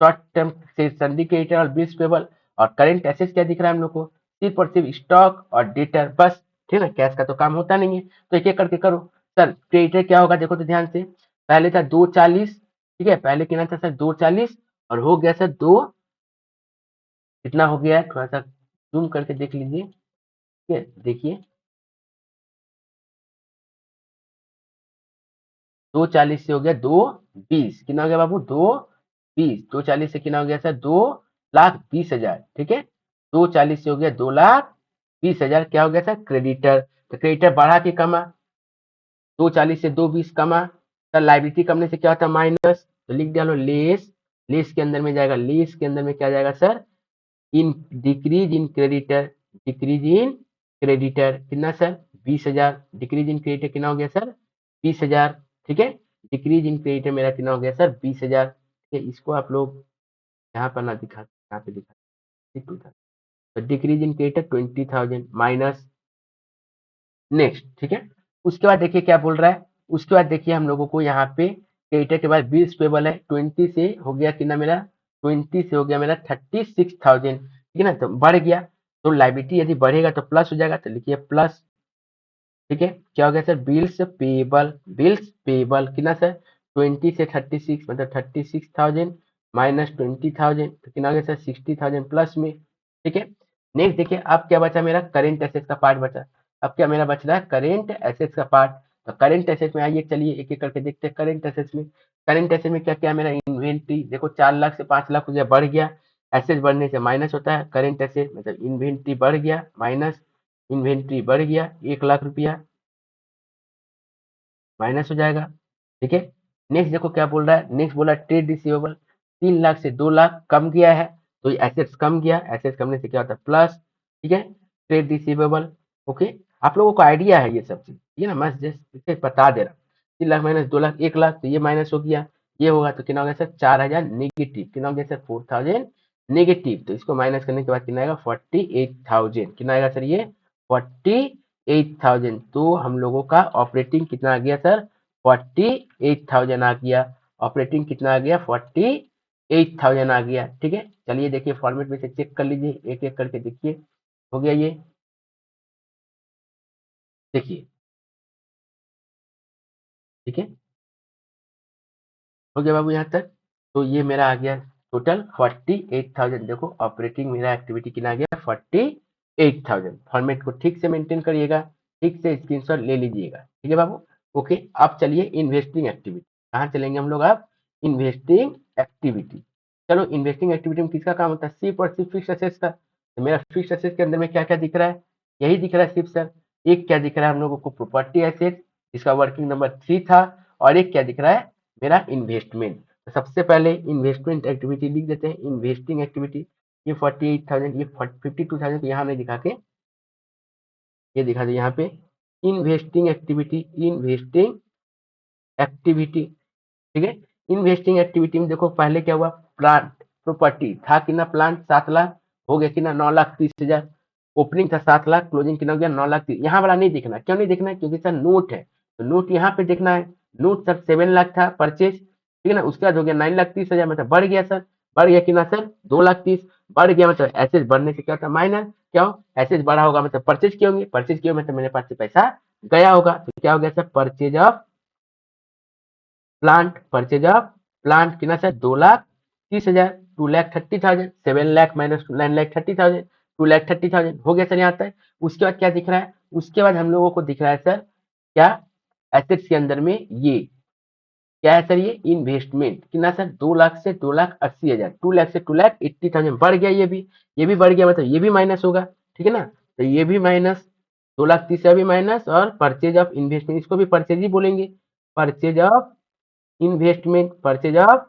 शॉर्ट टर्म से सन्डी क्रेडिटर और बिल्स पेबल, और करंट एसेट्स क्या दिख रहा है हम लोग को, सिर्फ और सिर्फ स्टॉक और डेटर, बस। ठीक है, कैश का तो काम होता नहीं है, तो एक एक करके करो। सर क्रेडिटर क्या होगा, देखो तो ध्यान से, पहले था 240, ठीक है, पहले कितना था सर 240, और हो गया सर दो, कितना हो गया है, थोड़ा सा जूम करके देख लीजिए। ठीक है, देखिए 240 से हो गया 220, कितना हो गया बाबू, 220। 240 से कितना हो गया सर, 2,20,000। ठीक है, 240 से हो गया 2,20,000, क्या हो गया सर, क्रेडिटर। तो क्रेडिटर बढ़ा के कमा, 240 से 220 कमा, सर लाइबिलिटी कमने से क्या होता है, माइनस, तो लिख डालो लेस, लेस के अंदर में जाएगा, लेस के अंदर में क्या जाएगा sir, in decrease in creditor, decrease in creditor कितना सर, 20,000। डिक्रीज इन क्रेडिटर कितना हो गया सर, 20,000। ठीक है, डिक्रीज इन क्रेडिटर मेरा कितना हो गया सर, 20,000। ठीक है, इसको आप लोग यहाँ पर ना दिखा, यहाँ पे दिखा, तो decrease in creditor 20,000 minus, next. ठीक है, उसके बाद देखिए क्या बोल रहा है, उसके बाद देखिए हम लोगों को यहाँ पे क्रेडिटर के बाद बिल्स पेबल है, 20 से हो गया कितना मेरा, 20 से हो गया मेरा 36,000। ठीक है ना, तो बढ़ गया, तो लाइबिलिटी यदि बढ़ेगा तो प्लस हो जाएगा, तो लिखिए प्लस। ठीक है, क्या हो गया sir, bills payable, bills payable कितना सर, 20 से 36, मतलब 36,000 माइनस 20,000, तो कितना हो गया सर, 60,000 प्लस में। ठीक है, नेक्स्ट देखिए अब क्या बचा, मेरा करेंट एसेट्स का पार्ट बचा। अब क्या मेरा बच रहा है, करेंट एसेट्स का पार्ट। तो करेंट एसेट्स में आइए, चलिए एक एक करके देखते हैं। करेंट एसेट्स में, करेंट एसेट में क्या क्या मेरा, इन्वेंट्री देखो 4 लाख से 5 लाख हो गया, बढ़ गया, एसेट बढ़ने से माइनस होता है करेंट एसेट, मतलब इन्वेंट्री बढ़ गया माइनस, इन्वेंट्री बढ़ गया 1 लाख रुपया, माइनस हो जाएगा। ठीक है, नेक्स्ट देखो क्या बोल रहा है, नेक्स्ट बोला ट्रेड रिसीवेबल, 3 लाख से 2 लाख कम गया है, तो एसेट्स कम गया, एसेट्स कमने से क्या होता है, प्लस। ठीक है, ट्रेड रिसीवेबल। ओके, आप लोगों को आइडिया है ये सब चीज, ये ना मैं जस्ट बता दे रहा हूँ। 3 लाख माइनस 2 लाख, 1 लाख, तो ये माइनस हो गया, ये होगा तो कितना हो गया सर, 4,000 नेगेटिव, कितना हो गया सर, 4,000 नेगेटिव। तो इसको माइनस करने के बाद कितना आएगा, 48,000। कितना आएगा सर, ये 48,000। तो हम लोगों का ऑपरेटिंग कितना आ गया सर, 48,000 आ गया। ऑपरेटिंग कितना आ गया, 48,000 आ गया। ठीक है, चलिए देखिए फॉर्मेट में से चेक कर लीजिए, एक एक करके देखिए, हो गया ये, देखिए। ठीक है, हो गया बाबू यहाँ तक, तो ये मेरा आ गया टोटल 48,000। देखो ऑपरेटिंग मेरा एक्टिविटी कितना आ गया, 48,000। फॉर्मेट को ठीक से मेंटेन करिएगा, ठीक से स्क्रीनशॉट ले लीजिएगा। ठीक है बाबू, ओके। अब चलिए इन्वेस्टिंग एक्टिविटी, कहाँ चलेंगे हम लोग, अब इन्वेस्टिंग एक्टिविटी। चलो इन्वेस्टिंग एक्टिविटी में किसका काम होता है, सिर्फ और सिर्फ फिक्स एसेट्स का। तो मेरा फिक्स एसेट्स के अंदर में क्या क्या दिख रहा है, यही दिख रहा है सिर्फ सर। एक क्या दिख रहा है हम लोगों को, प्रॉपर्टी एसेट, जिसका वर्किंग नंबर 3 था, और एक क्या दिख रहा है मेरा, इन्वेस्टमेंट। तो सबसे पहले इन्वेस्टमेंट एक्टिविटी लिख देते हैं, इन्वेस्टिंग एक्टिविटी। ये 48,000, ये 52,000 यहाँ नहीं दिखा के, ये दिखा दे यहाँ पे, इन्वेस्टिंग एक्टिविटी, इन्वेस्टिंग एक्टिविटी। ठीक है, इन्वेस्टिंग एक्टिविटी में देखो पहले क्या हुआ, प्लांट प्रॉपर्टी था कितना, प्लांट 7 लाख, हो गया कितना, 9,30,000। ओपनिंग था 7 लाख, क्लोजिंग कितना हो गया, 9,30,000। यहाँ वाला नहीं देखना, क्यों नहीं देखना है, क्योंकि सर नोट है, तो नोट यहाँ पे देखना है। नोट सर 7 लाख था परचेज, ठीक है ना, उसके बाद हो गया 9,30,000, मतलब बढ़ गया सर, बढ़ गया कितना सर, 2,30,000, बढ़ गया, मतलब ऐसे बढ़ने से क्या होता है, माइनस। क्यों? एसेट बढ़ा होगा मतलब परचेज किए होंगे, परचेज किए मतलब मेरे पास से पैसा गया होगा, तो क्या हो गया sir? Purchase of plant, purchase of plant कितना सर? 2,30,000, 2,30,000, 7 लाख माइनस 9,30,000, 2,30,000 हो गया सर यहाँ तक। उसके बाद क्या दिख रहा है? उसके बाद हम लोगों को दिख रहा है सर क्या? एसेट्स के अंदर में ये क्या है सर? ये इन्वेस्टमेंट कितना सर? 2 लाख से 2,80,000, 2 लाख से 2,80,000 बढ़ गया, ये भी बढ़ गया, मतलब ये भी माइनस होगा, ठीक है ना? तो ये भी माइनस, 2,30,000 भी माइनस, और परचेज ऑफ इन्वेस्टमेंट, इसको भी परचेज ही बोलेंगे, purchase of investment, purchase of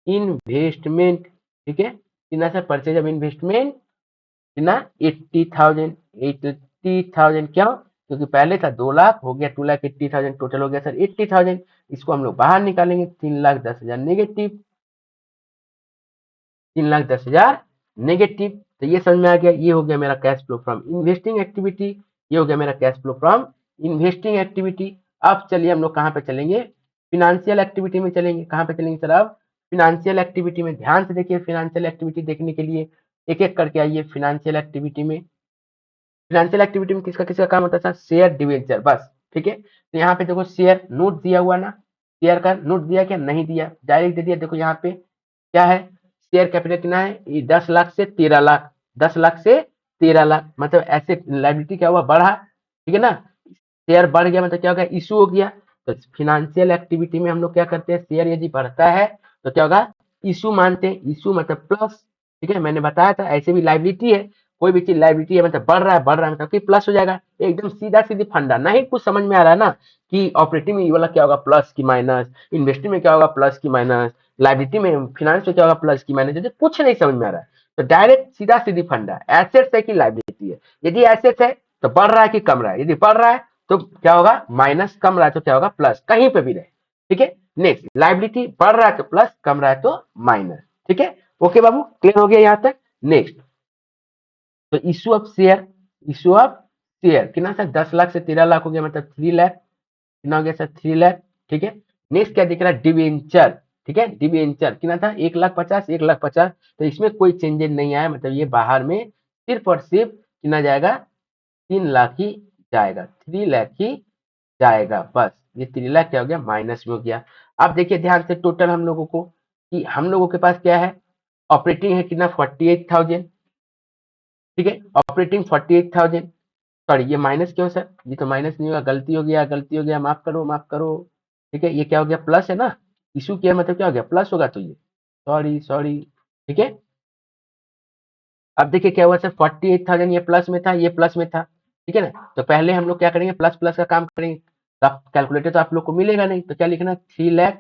investment, ठीक है? कितना सर? परचेज ऑफ इन्वेस्टमेंट कितना? 80,000, 80,000 क्यों? क्योंकि पहले था 2 लाख, हो गया 2,80,000, टोटल हो गया सर 80,000। इसको हम लोग बाहर निकालेंगे, 3,10,000 नेगेटिव, 3,10,000 नेगेटिव। तो ये समझ में आ गया, ये हो गया मेरा cash flow from investing activity, ये हो गया मेरा cash flow from investing activity. अब चलिए हम लोग कहाँ पे चलेंगे? फिनेंशियल एक्टिविटी में चलेंगे। कहाँ पे चलेंगे सर? अब फिनेंशियल एक्टिविटी में। ध्यान से देखिए, फिनेंशियल एक्टिविटी देखने के लिए एक एक करके आइए। फिनेंशियल एक्टिविटी में, फिनेंशियल एक्टिविटी में किसका किसका काम होता है सर? शेयर डिवेंचर, बस, ठीक है? तो यहाँ पे देखो शेयर नोट दिया हुआ ना, शेयर का नोट दिया क्या? नहीं दिया, डायरेक्ट दे दिया। देखो यहाँ पे क्या है? शेयर कैपिटल कितना है? ये 10 लाख से 13 लाख, 10 लाख से 13 लाख, मतलब ऐसे लाइबिलिटी क्या हुआ? बढ़ा, ठीक है ना? शेयर बढ़ गया मतलब क्या हो गया? इशू हो गया। तो फिनेंशियल एक्टिविटी में हम लोग क्या करते हैं? शेयर यदि बढ़ता है तो क्या होगा? इशू मानते हैं, इशू मतलब प्लस, ठीक है? मैंने बताया था ऐसे भी लाइबिलिटी है, कोई भी चीज लाइबिलिटी है मतलब बढ़ रहा है, बढ़ रहा है मतलब कि प्लस हो जाएगा, एकदम सीधा सीधी फंडा। नहीं कुछ समझ में आ रहा है ना कि ऑपरेटिंग में ये वाला क्या होगा? प्लस की माइनस, इन्वेस्टिंग में क्या होगा? प्लस की माइनस, लाइबिलिटी में फिनेंस में क्या होगा? प्लस की माइनस। यदि कुछ नहीं समझ में आ रहा है तो डायरेक्ट सीधा सीधी फंडा, एसेट्स है कि लाइबिलिटी है? यदि एसेट्स है तो बढ़ रहा है कि कम रहा है? यदि बढ़ रहा है तो क्या होगा? माइनस, कम रहा है तो क्या होगा? प्लस, कहीं पे भी रहे, ठीक है? नेक्स्ट, लाइबिलिटी बढ़ रहा है तो प्लस, कम रहा है तो माइनस, ठीक है? ओके बाबू, क्लियर हो गया यहाँ तक? नेक्स्ट, तो issue of share, issue of share कितना था? 10 लाख से 13 लाख हो गया, मतलब 3 लाख, कितना हो गया सर? 3 लाख, ठीक है? नेक्स्ट क्या दिख रहा है? डिवेंचर, ठीक है? डिवेंचर कितना था? 1,50,000, 1,50,000, तो इसमें कोई चेंजेस नहीं आया, मतलब ये बाहर में सिर्फ और सिर्फ कितना जाएगा? 3 लाख ही जाएगा, 3 लाख ही जाएगा, बस। ये 3 लाख क्या हो गया? माइनस में हो गया। अब देखिए ध्यान से, टोटल हम लोगों को, कि हम लोगों के पास क्या है? ऑपरेटिंग है कितना? 48,000, ठीक है? ऑपरेटिंग 48,000, सॉरी ये माइनस क्यों सर? ये तो माइनस नहीं होगा, गलती हो गया, गलती हो गया, माफ करो, माफ करो, ठीक है? ये क्या हो गया? प्लस है ना, इशू किया मतलब क्या हो गया? प्लस होगा, तो ये सॉरी सॉरी, ठीक है? अब देखिए क्या हुआ सर? 48,000 ये प्लस में था, ये प्लस में था, ठीक है ना? तो पहले हम लोग क्या करेंगे? प्लस प्लस का काम करेंगे, तो आप कैलकुलेटर तो आप लोग को मिलेगा नहीं, तो क्या लिखना? 3 लाख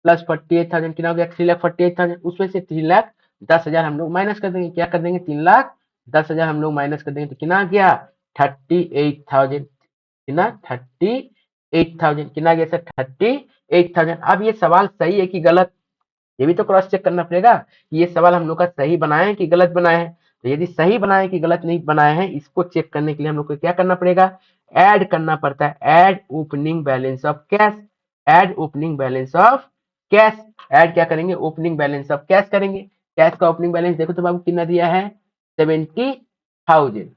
प्लस 48,000 कितना हो गया? 3,48,000, उसमें से 3,10,000 हम लोग माइनस कर देंगे, क्या कर देंगे? 3,10,000 हम लोग माइनस कर देंगे, तो कितना आ गया? 38,000, कितना? 38,000, कितना आ गया सर? 38,000। अब ये सवाल सही है कि गलत, ये भी तो क्रॉस चेक करना पड़ेगा कि ये सवाल हम लोग का सही बनाए हैं कि गलत बनाए हैं। तो यदि सही बनाए हैं कि गलत नहीं बनाए हैं, इसको चेक करने के लिए हम लोग को क्या करना पड़ेगा? ऐड करना पड़ता है, add opening balance of cash, add opening balance of cash. Add क्या करेंगे? ओपनिंग बैलेंस ऑफ कैश करेंगे। कैश का ओपनिंग बैलेंस देखो तो बाबू कितना दिया है? 70,000,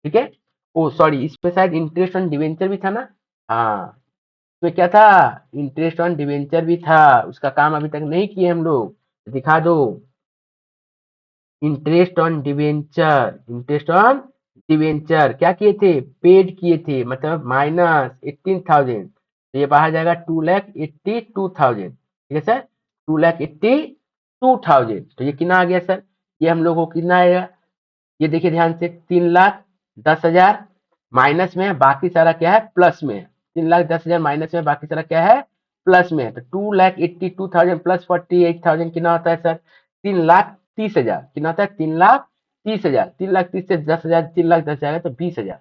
ठीक है? ओ सॉरी, इसमें शायद इंटरेस्ट ऑन डिवेंचर भी था ना? हाँ, इसमें क्या था? इंटरेस्ट ऑन डिवेंचर भी था, उसका काम अभी तक नहीं किए हम लोग, दिखा दो। Interest on debenture, interest on debenture क्या किए थे? पेड किए थे, मतलब -18,000, तो ये बाहर जाएगा 2,82,000, ठीक है सर? 2,82,000, तो ये कितना आ गया सर? ये हम लोग को कितना आएगा? ये देखिए ध्यान से, 3,10,000 माइनस में है, बाकी सारा क्या है? प्लस में है। 3,10,000 माइनस में, बाकी सारा क्या है? प्लस में है। तो 2,82,000 प्लस 48,000 कितना होता है सर? 3,30,000, कितना होता है? 3,30,000, 3,30,000 से 10,000, 3,10,000 जाएगा तो 20,000।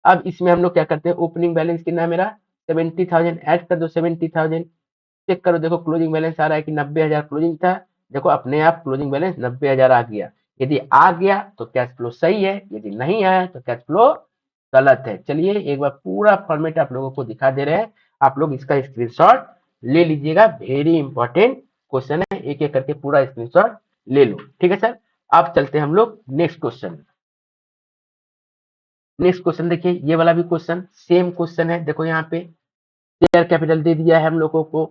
अब इसमें हम लोग क्या करते हैं? ओपनिंग बैलेंस कितना है मेरा? 70,000, ऐड कर दो 70,000, चेक करो, देखो क्लोजिंग बैलेंस आ रहा है कि 90,000 क्लोजिंग था। देखो अपने आप क्लोजिंग बैलेंस 90,000 आ गया। यदि आ गया तो कैश फ्लो सही है, यदि नहीं आया तो कैश फ्लो गलत है। चलिए एक बार पूरा फॉर्मेट आप लोगों को दिखा दे रहे हैं, आप लोग इसका स्क्रीनशॉट ले लीजिएगा, वेरी इंपॉर्टेंट क्वेश्चन है, एक एक करके पूरा स्क्रीनशॉट ले लो, ठीक है सर? अब चलते हैं हम लोग नेक्स्ट क्वेश्चन। नेक्स्ट क्वेश्चन देखिए, ये वाला भी क्वेश्चन सेम क्वेश्चन है। देखो यहाँ पे शेयर कैपिटल दे दिया है हम लोगों को,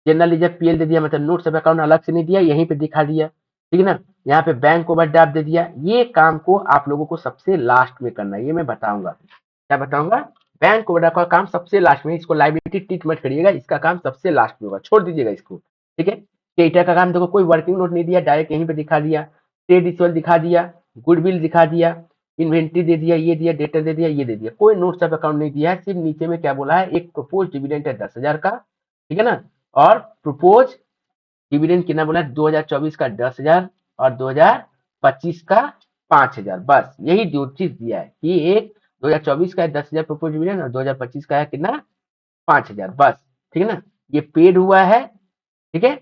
जनरल रिजर्व पीएल दे दिया, मतलब नोट्स ऑफ अकाउंट अलग से नहीं दिया, यहीं पे दिखा दिया, ठीक है ना। यहाँ पे बैंक ओवरड्राफ्ट दे दिया। ये काम को आप लोगों को सबसे लास्ट में करना है, ये मैं बताऊंगा। क्या बताऊंगा? बैंक ओवरड्राफ्ट का काम सबसे लास्ट में, इसको लाइबिलिटी ट्रीट मत करिएगा, इसका काम सबसे लास्ट में होगा, छोड़ दीजिएगा इसको, ठीक है। क्रेडिटर का काम देखो, कोई वर्किंग नोट नहीं दिया, डायरेक्ट यहीं पे दिखा दिया, ट्रेड रिसीवेबल दिखा दिया, गुडविल दिखा दिया, इन्वेंट्री दे दिया, ये दिया, डेटर दे दिया, ये दे दिया, कोई नोट्स ऑफ अकाउंट नहीं दिया है। सिर्फ नीचे में क्या बोला है, एक प्रोपोज डिविडेंड है 10,000 का, ठीक है ना, और प्रोपोज डिविडेंड कितना बोला है, 2024 का 10,000 और 2025 का 5,000, बस यही दो चीज दिया है कि एक 2024 का है 10,000 प्रोपोज डिविडेंड और 2025 का है कितना, 5,000, बस, ठीक है ना। ये पेड हुआ है, ठीक है।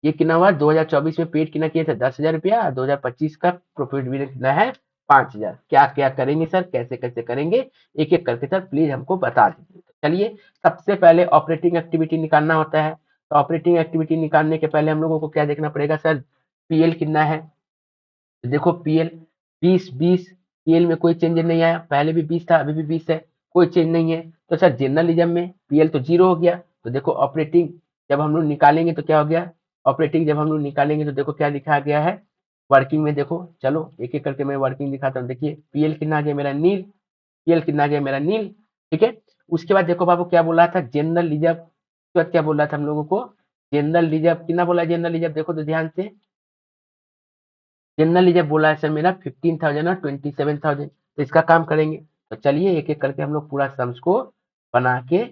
ये कितना हुआ, 2024 में पेड कितना किया था, 10,000 रुपया, और 2025 का प्रोफिट डिविडेंड कितना है, 5,000। क्या क्या करेंगे सर, कैसे कैसे करेंगे, एक एक करके सर प्लीज हमको बता दीजिए। चलिए, सबसे पहले ऑपरेटिंग एक्टिविटी निकालना होता है। तो ऑपरेटिंग एक्टिविटी निकालने के पहले हम लोगों को क्या देखना पड़ेगा सर, पीएल कितना है। तो देखो पीएल 20 पीएल में कोई चेंज नहीं आया, पहले भी 20 था, अभी भी 20 है, कोई चेंज नहीं है। तो सर जर्नलिज्म में पीएल तो 0 हो गया। तो देखो ऑपरेटिंग जब हम लोग निकालेंगे तो क्या हो गया, ऑपरेटिंग जब हम लोग निकालेंगे तो देखो क्या लिखा गया है वर्किंग में। देखो चलो एक एक करके मैं वर्किंग दिखाता हूँ। देखिए पीएल कितना आ गया मेरा, नील। पीएल कितना आ गया मेरा, नील, ठीक है। उसके बाद देखो बाबू क्या बोला था, जनरल रिजर्व, उसके बाद क्या बोला था हम लोगों को, जनरल रिजर्व कितना बोला, जनरल रिजर्व देखो तो ध्यान से, जनरली जब बोला है सर मेरा 15,000 और 27,000, तो इसका काम करेंगे। तो चलिए एक एक करके हम लोग पूरा सम्स को बना के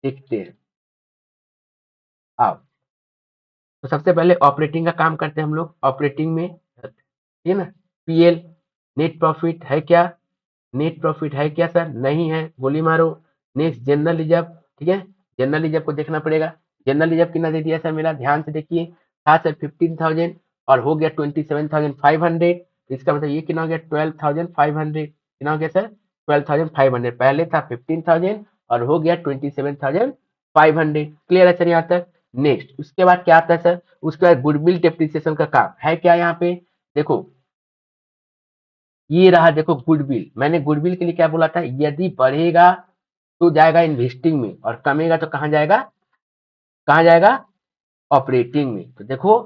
देखते हैं। आओ, तो सबसे पहले ऑपरेटिंग का काम करते हैं हम लोग। ऑपरेटिंग में ठीक है ना, पीएल नेट प्रॉफिट है क्या, नेट प्रॉफिट है क्या सर, नहीं है, गोली मारो। नेक्स्ट जनरल रिजर्व, ठीक है, जनरल रिजर्व को देखना पड़ेगा। जनरल रिजर्व कितना दे दिया सर मेरा, ध्यान से देखिए, था सर 15,000 और हो गया 27,500। इसका मतलब ये कितना हो गया, 12,500। कितना हो गया सर, 12,500। पहले था 15,000 और हो गया 27,500। क्लियर है सर यहाँ तक। नेक्स्ट उसके बाद क्या आता है सर, उसके बाद गुडविल डेप्रिसिएशन का काम है क्या यहाँ पे। देखो ये रहा, देखो गुडविल, मैंने गुडविल के लिए क्या बोला था, यदि बढ़ेगा तो जाएगा इन्वेस्टिंग में और कमेगा तो कहाँ जाएगा, कहाँ जाएगा, ऑपरेटिंग में। तो देखो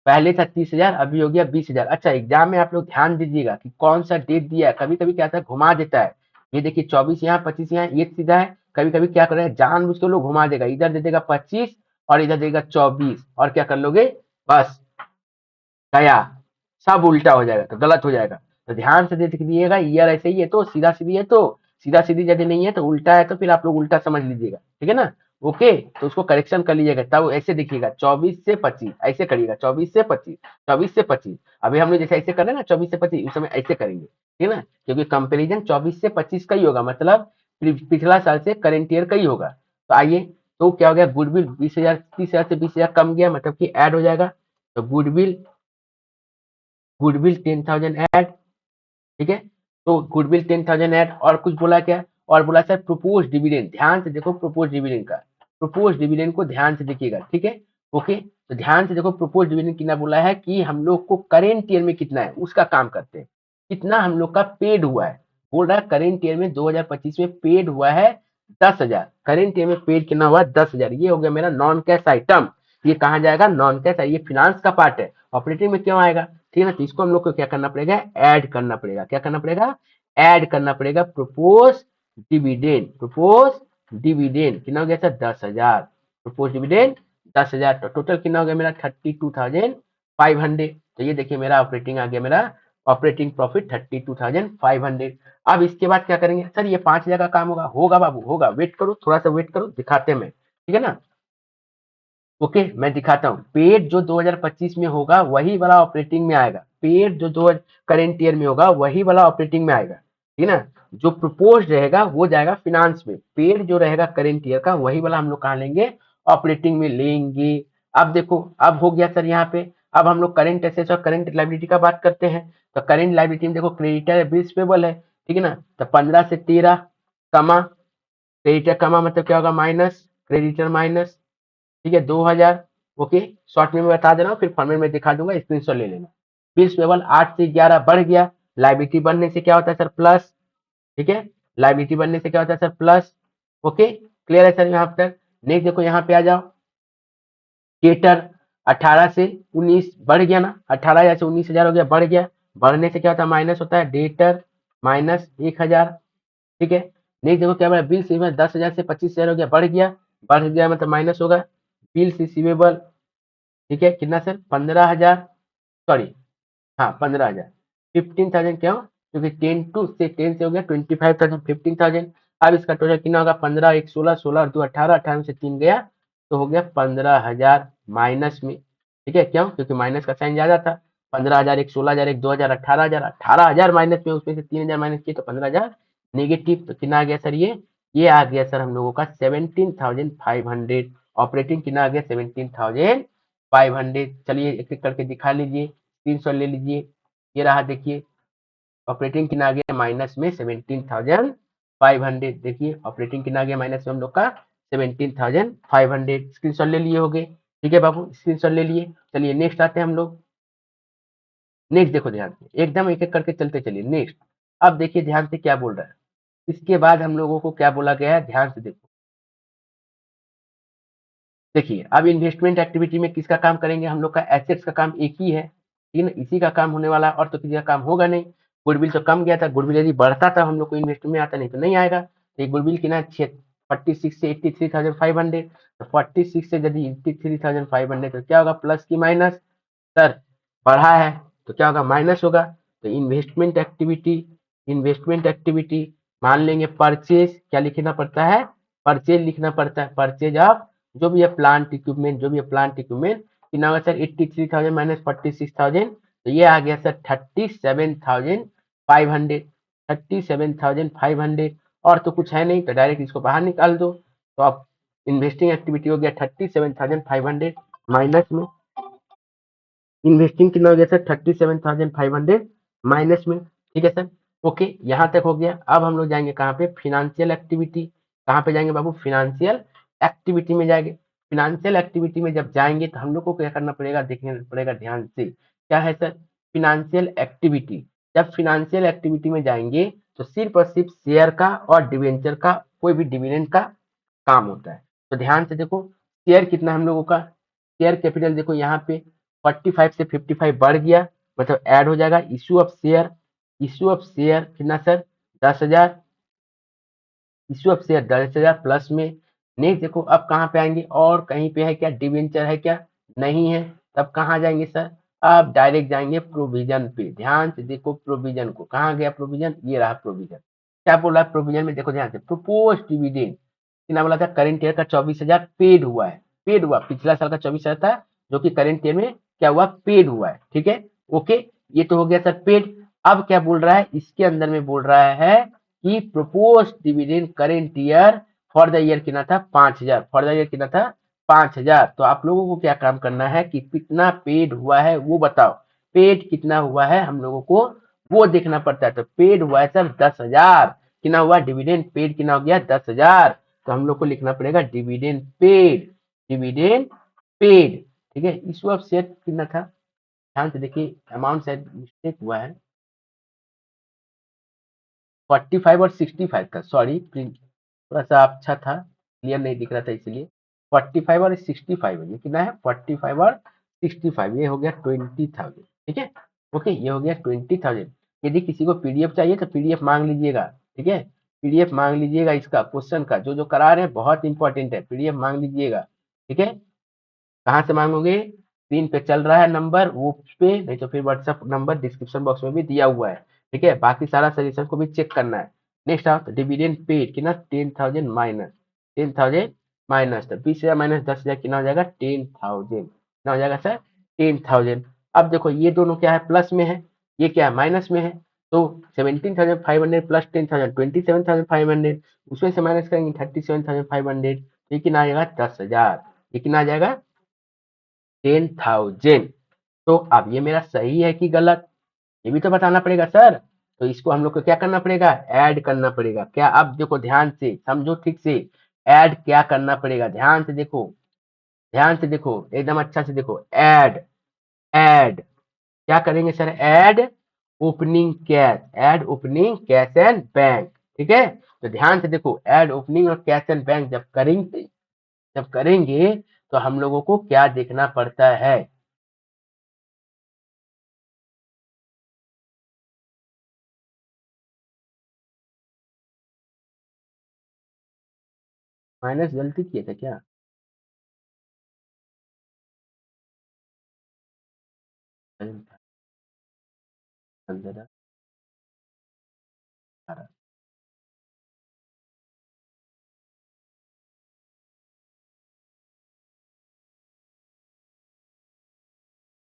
पहले था 30,000, अभी हो गया 20,000। अच्छा एग्जाम में आप लोग ध्यान दीजिएगा कि कौन सा डेट दिया है, कभी कभी क्या था घुमा देता है। ये देखिए 24 यहाँ 25 यहाँ, ये सीधा है। कभी कभी क्या कर रहे हैं, जानबूझ के लोग घुमा देगा, इधर दे देगा 25 और इधर देगा 24, और क्या कर लोगे, बस गया, सब उल्टा हो जाएगा, तो गलत हो जाएगा। तो ध्यान से देख लीजिएगा, ईयर ऐसे ही है तो सीधा सीधी है, तो सीधा सीधी यदि नहीं है तो उल्टा है, तो फिर आप लोग उल्टा समझ लीजिएगा, ठीक है ना। ओके, तो उसको करेक्शन कर लीजिएगा, तब ऐसे देखिएगा 24 से 25, ऐसे करिएगा 24 से 25, 24 से 25। अभी हम लोग जैसे ऐसे कर रहे हैं ना 24 से 25, उस समय ऐसे करेंगे, ठीक है ना, क्योंकि कंपेरिजन 24 से 25 का ही होगा, मतलब पिछला साल से करेंट ईयर का ही होगा। तो आइए, तो क्या हो गया, गुडविल 20,000, 30,000 से 20,000 कम गया, मतलब कि ऐड हो जाएगा। तो गुडविल, गुडविल 10,000 ऐड, ठीक है। तो गुडविल 10,000 ऐड, और कुछ बोला क्या, और बोला सर प्रोपोज डिविडेंड, ध्यान से देखो प्रोपोज डिविडेंड का, प्रोपोज डिविडेंड को ध्यान से देखिएगा, ठीक है। ओके, तो ध्यान से देखो प्रोपोज डिविडेंड कितना बोला है कि हम लोग को करेंट ईयर में कितना है उसका काम करते हैं, कितना हम लोग का पेड हुआ है। बोल रहा है करेंट ईयर में 2025 में पेड हुआ है 10,000, करेंट ईयर में पेड कितना हुआ 10,000। ये हो गया मेरा नॉन कैश आइटम। ये कहाँ जाएगा, नॉन कैश, ये फिनांस का पार्ट है, ऑपरेटिंग में क्यों आएगा, ठीक है ना। तो इसको हम लोग को क्या करना पड़ेगा, ऐड करना पड़ेगा, क्या करना पड़ेगा, ऐड करना पड़ेगा। प्रोपोज डिविडेंड, प्रोपोज डिविडेंड कितना हो गया सर, 10,000, प्रोपोज डिविडेंड 10,000। तो टोटल कितना हो गया मेरा, 32,500। तो ये देखिए मेरा ऑपरेटिंग आ गया, मेरा ऑपरेटिंग प्रॉफिट 32,500। अब इसके बाद क्या करेंगे सर, ये 5,000 का काम होगा, होगा बाबू होगा, वेट करो, थोड़ा सा वेट करो, दिखाते हैं मैं, ठीक है ना। ओके, मैं दिखाता हूँ, पेड जो 2025 में होगा वही वाला ऑपरेटिंग में आएगा, पेड जो दो करेंट ईयर में होगा वही वाला ऑपरेटिंग में आएगा, ठीक है ना। जो प्रपोज रहेगा वो जाएगा फिनांस में, पेड जो रहेगा करेंट ईयर का वही वाला हम लोग कहाँ लेंगे, ऑपरेटिंग में लेंगे। अब देखो, अब हो गया सर यहाँ पे, अब हम लोग करेंट एसेट्स और करेंट लाइबिलिटी का बात करते हैं। तो करेंट लाइबिलिटी में देखो क्रेडिटर बिल्स पेबल है, ठीक है ना। तो 15 से 13 कमा, क्रेडिटर कमा मतलब क्या होगा, माइनस, क्रेडिटर माइनस, ठीक है 2,000। ओके, शॉर्ट में मैं बता दे रहा हूँ, फिर फॉर्मेट में दिखा दूंगा, स्क्रीनशॉट ले लेना। बिल्स पेबल 8 से 11 बढ़ गया, लाइबिलिटी बढ़ने से क्या होता है सर, प्लस, ठीक है, लाइबिलिटी बनने से क्या होता है सर, प्लस। ओके, क्लियर है सर यहाँ तक। नेक्स्ट देखो यहाँ पे आ जाओ, डेटर 18 से 19 बढ़ गया ना, 18,000 से 19,000 हो गया, बढ़ गया। बढ़ने से क्या होता है, माइनस होता है, डेटर माइनस 1,000। ठीक है, नेक्स्ट देखो क्या बोला, बिल रिसीवेबल 10,000 से 25,000 हो गया, बढ़ गया मतलब माइनस होगा। बिल रिसीवेबल, ठीक है, कितना सर, 15,000, सॉरी, हाँ 15,000, 15,000 क्यों, क्योंकि 10 से हो गया 25,000, 15,000। अब इसका टोटल कितना होगा, 15, 1 16, 16 और 2 18, 18 से 3 गया तो हो गया 15,000 माइनस में। ठीक है, क्यों, क्योंकि माइनस का साइन ज्यादा था। 15,000, 1 16,000, 1 2,000, 18,000, 18,000 माइनस में, उसमें से 3,000 माइनस किए तो 15,000 नेगेटिव। तो कितना आ गया सर, ये आ गया सर हम लोगों का 17,500। ऑपरेटिंग कितना आ गया, 17,500। चलिए एक एक करके दिखा लीजिए, 300 ले लीजिए। ये रहा देखिए, ऑपरेटिंग कितना आ गया माइनस में 17,500। देखिए ऑपरेटिंग कितना आ गया माइनस में हम लोग का 17,500। स्क्रीनशॉट ले लिए होगे, ठीक है बाबू, स्क्रीनशॉट ले लिए। चलिए नेक्स्ट आते हैं हम लोग। नेक्स्ट देखो ध्यान से, एकदम एक एक करके चलते चलिए नेक्स्ट। अब देखिए ध्यान से क्या बोल रहा है, इसके बाद हम लोगों को क्या बोला गया है, ध्यान से देखो। देखिए अब इन्वेस्टमेंट एक्टिविटी में किसका काम करेंगे हम लोग का, एसेट्स का काम एक ही है, ठीक है ना, इसी का काम होने वाला है, और तो किसी का काम होगा नहीं। गुडविल तो कम गया था, गुडविल यदि बढ़ता था हम लोग को इन्वेस्टमेंट में आता, नहीं तो नहीं आएगा। तो एक गुडविल कितना, 46 से 83,500। तो 46 से यदि 83,500 तो क्या होगा, प्लस की माइनस, सर बढ़ा है तो क्या होगा, माइनस होगा। तो इन्वेस्टमेंट एक्टिविटी मान लेंगे परचेज, क्या लिखना पड़ता है, परचेज लिखना पड़ता है, परचेज ऑफ जो भी है प्लांट इक्विपमेंट, जो भी है प्लांट इक्विपमेंट, कितना होगा सर, 83,000 माइनस 46,000, तो ये आ गया सर 37,500। 37,500, और तो कुछ है नहीं, तो डायरेक्ट इसको बाहर निकाल दो। तो अब इन्वेस्टिंग एक्टिविटी हो गया 37,500 माइनस में, इन्वेस्टिंग कितना हो गया सर, 37,500 माइनस में। ठीक है सर, ओके, यहाँ तक हो गया। अब हम लोग जाएंगे कहाँ पे, फिनेंशियल एक्टिविटी। कहाँ पे जाएंगे बाबू, फिनेंशियल एक्टिविटी में जाएंगे। फिनेंशियल एक्टिविटी में जब जाएंगे तो हम लोग को क्या करना पड़ेगा, देखना पड़ेगा ध्यान से, क्या है सर, फिनेंशियल एक्टिविटी। जब फिनेंशियल एक्टिविटी में जाएंगे तो सिर्फ और सिर्फ शेयर का और डिवेंचर का, कोई भी डिविडेंड का काम होता है। तो ध्यान से देखो, शेयर कितना हम लोगों का, शेयर कैपिटल देखो यहाँ पे 45 से 55 बढ़ गया, मतलब ऐड हो जाएगा। Issue of share, issue of share कितना sir, 10,000, issue of share 10,000 plus में। नेक्स्ट देखो अब कहाँ पे आएंगे, और कहीं पे है क्या, डिवेंचर है क्या, नहीं है, तब कहाँ जाएंगे सर, अब डायरेक्ट जाएंगे प्रोविजन पे। ध्यान से देखो प्रोविजन को, कहाँ गया प्रोविजन, ये रहा प्रोविजन। क्या बोल रहा है प्रोविजन में, देखो ध्यान से, प्रोपोज डिविडेंड कितना बोला था, करंट ईयर का 24,000 पेड हुआ है, पेड हुआ, पिछला साल का 24,000 था, जो कि करंट ईयर में क्या हुआ, पेड हुआ है। ठीक है, ओके, ये तो हो गया सर पेड। अब क्या बोल रहा है, इसके अंदर में बोल रहा है कि propose dividend current year for the year कितना था, 5,000, फॉर द ईयर कितना था, 5,000। तो आप लोगों को क्या काम करना है कि कितना पेड हुआ है वो बताओ, पेड कितना हुआ है हम लोगों को वो देखना पड़ता है। तो पेड हुआ है सर 10,000, कितना हुआ, डिविडेंड पेड कितना हो गया, 10,000। तो हम लोग को लिखना पड़ेगा डिविडेंड पेड, डिविडेंड पेड। ठीक है, इशू ऑफ शेयर कितना था, ध्यान से देखिए, अमाउंट शायद मिस्टेक हुआ है, 45 और 65 था, सॉरी प्रिंट थोड़ा सा अच्छा था, क्लियर नहीं दिख रहा था इसलिए। 45 और 65 है, ये कितना है, 45 और 65, ये हो गया 20,000। ठीक है, ओके, ये हो गया 20,000। यदि किसी को पीडीएफ चाहिए तो पीडीएफ मांग लीजिएगा, ठीक है, पीडीएफ मांग लीजिएगा, इसका क्वेश्चन का जो जो करा रहे हैं बहुत इंपॉर्टेंट है, पीडीएफ मांग लीजिएगा। ठीक है, कहाँ से मांगोगे, स्क्रीन पे चल रहा है नंबर वो पे, नहीं तो फिर व्हाट्सएप नंबर डिस्क्रिप्शन बॉक्स में भी दिया हुआ है। ठीक है, बाकी सारा सजेशन को भी चेक करना है। नेक्स्ट आओ, तो डिविडेंड पेड कितना, 10,000 माइनस, 10,000 माइनस, तो 20,000 माइनस 10,000 कितना हो जाएगा, 10,000, कितना हो जाएगा सर, 10,000। अब देखो ये दोनों क्या है, प्लस में है, ये क्या है, माइनस में है। तो 17,500 प्लस 10,000, 27,500, उसमें से माइनस करेंगे 37,500, ये कितना आ जाएगा, 10,000, ये कितना आ जाएगा, 10,000। तो अब ये मेरा सही है कि गलत, ये भी तो बताना पड़ेगा सर। तो इसको हम लोग को क्या करना पड़ेगा, ऐड करना पड़ेगा। क्या, अब देखो ध्यान से समझो ठीक से, ऐड क्या करना पड़ेगा, ध्यान से देखो, ध्यान से देखो, एकदम अच्छा से देखो, ऐड, ऐड क्या करेंगे sir, add opening cash, add opening cash and bank. ठीक है। तो ध्यान से देखो, ऐड ओपनिंग और कैश एंड बैंक जब करेंगे तो हम लोगों को क्या देखना पड़ता है। माइनस गलती किए थे क्या?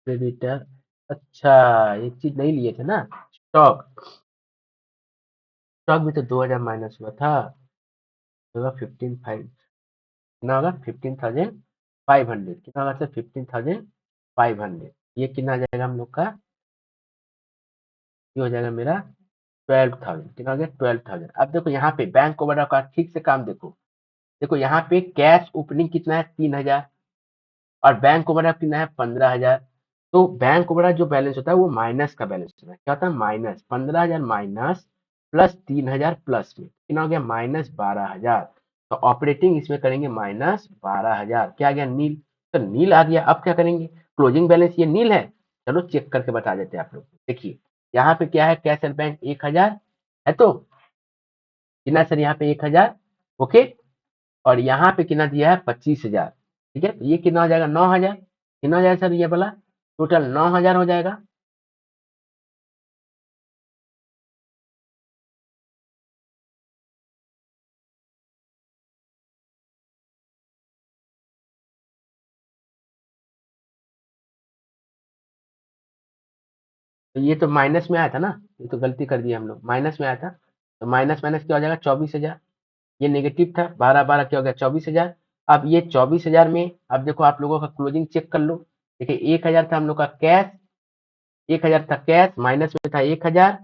क्रेडिटर, अच्छा, एक चीज नहीं लिए थे ना, स्टॉक। स्टॉक भी तो 2000 माइनस हुआ था, तो होगा 15,500, कितना होगा 15,500, कितना होगा सर 15,500, ये कितना आ जाएगा हम लोग का, ये हो जाएगा मेरा 12,000, कितना हो गया 12,000। अब देखो यहाँ पे बैंक ओवरड्राफ्ट का ठीक से काम देखो, देखो यहाँ पे कैश ओपनिंग कितना है 3,000 और बैंक ओवरड्राफ्ट कितना है 15,000। तो बैंक ओवरड्राफ्ट जो बैलेंस होता है वो माइनस का बैलेंस होता है, क्या होता है माइनस 15,000 माइनस प्लस 3,000 प्लस में कितना हो गया माइनस 12,000। तो ऑपरेटिंग इसमें करेंगे माइनस 12,000, क्या आ गया नील। तो नील आ गया, अब क्या करेंगे, क्लोजिंग बैलेंस ये नील है, चलो चेक करके बता देते हैं आप लोग को। देखिए यहाँ पे क्या है, कैश एंड बैंक 1,000 है, तो कितना सर यहाँ पे 1,000, ओके, और यहाँ पे कितना दिया है 25,000, ठीक है, तो ये कितना हो जाएगा 9,000, कितना हो जाएगा सर ये वाला, टोटल 9,000 हो जाएगा। तो ये तो माइनस में आया था ना, ये तो गलती कर दिया हम लोग, माइनस में आया था, तो माइनस माइनस क्या हो जाएगा 24,000, ये नेगेटिव था, 12 12 क्या हो गया 24,000। अब ये 24,000 में अब देखो आप लोगों का क्लोजिंग चेक कर लो, देखिए 1,000 था हम लोग का कैश, 1,000 था कैश, माइनस में था 1,000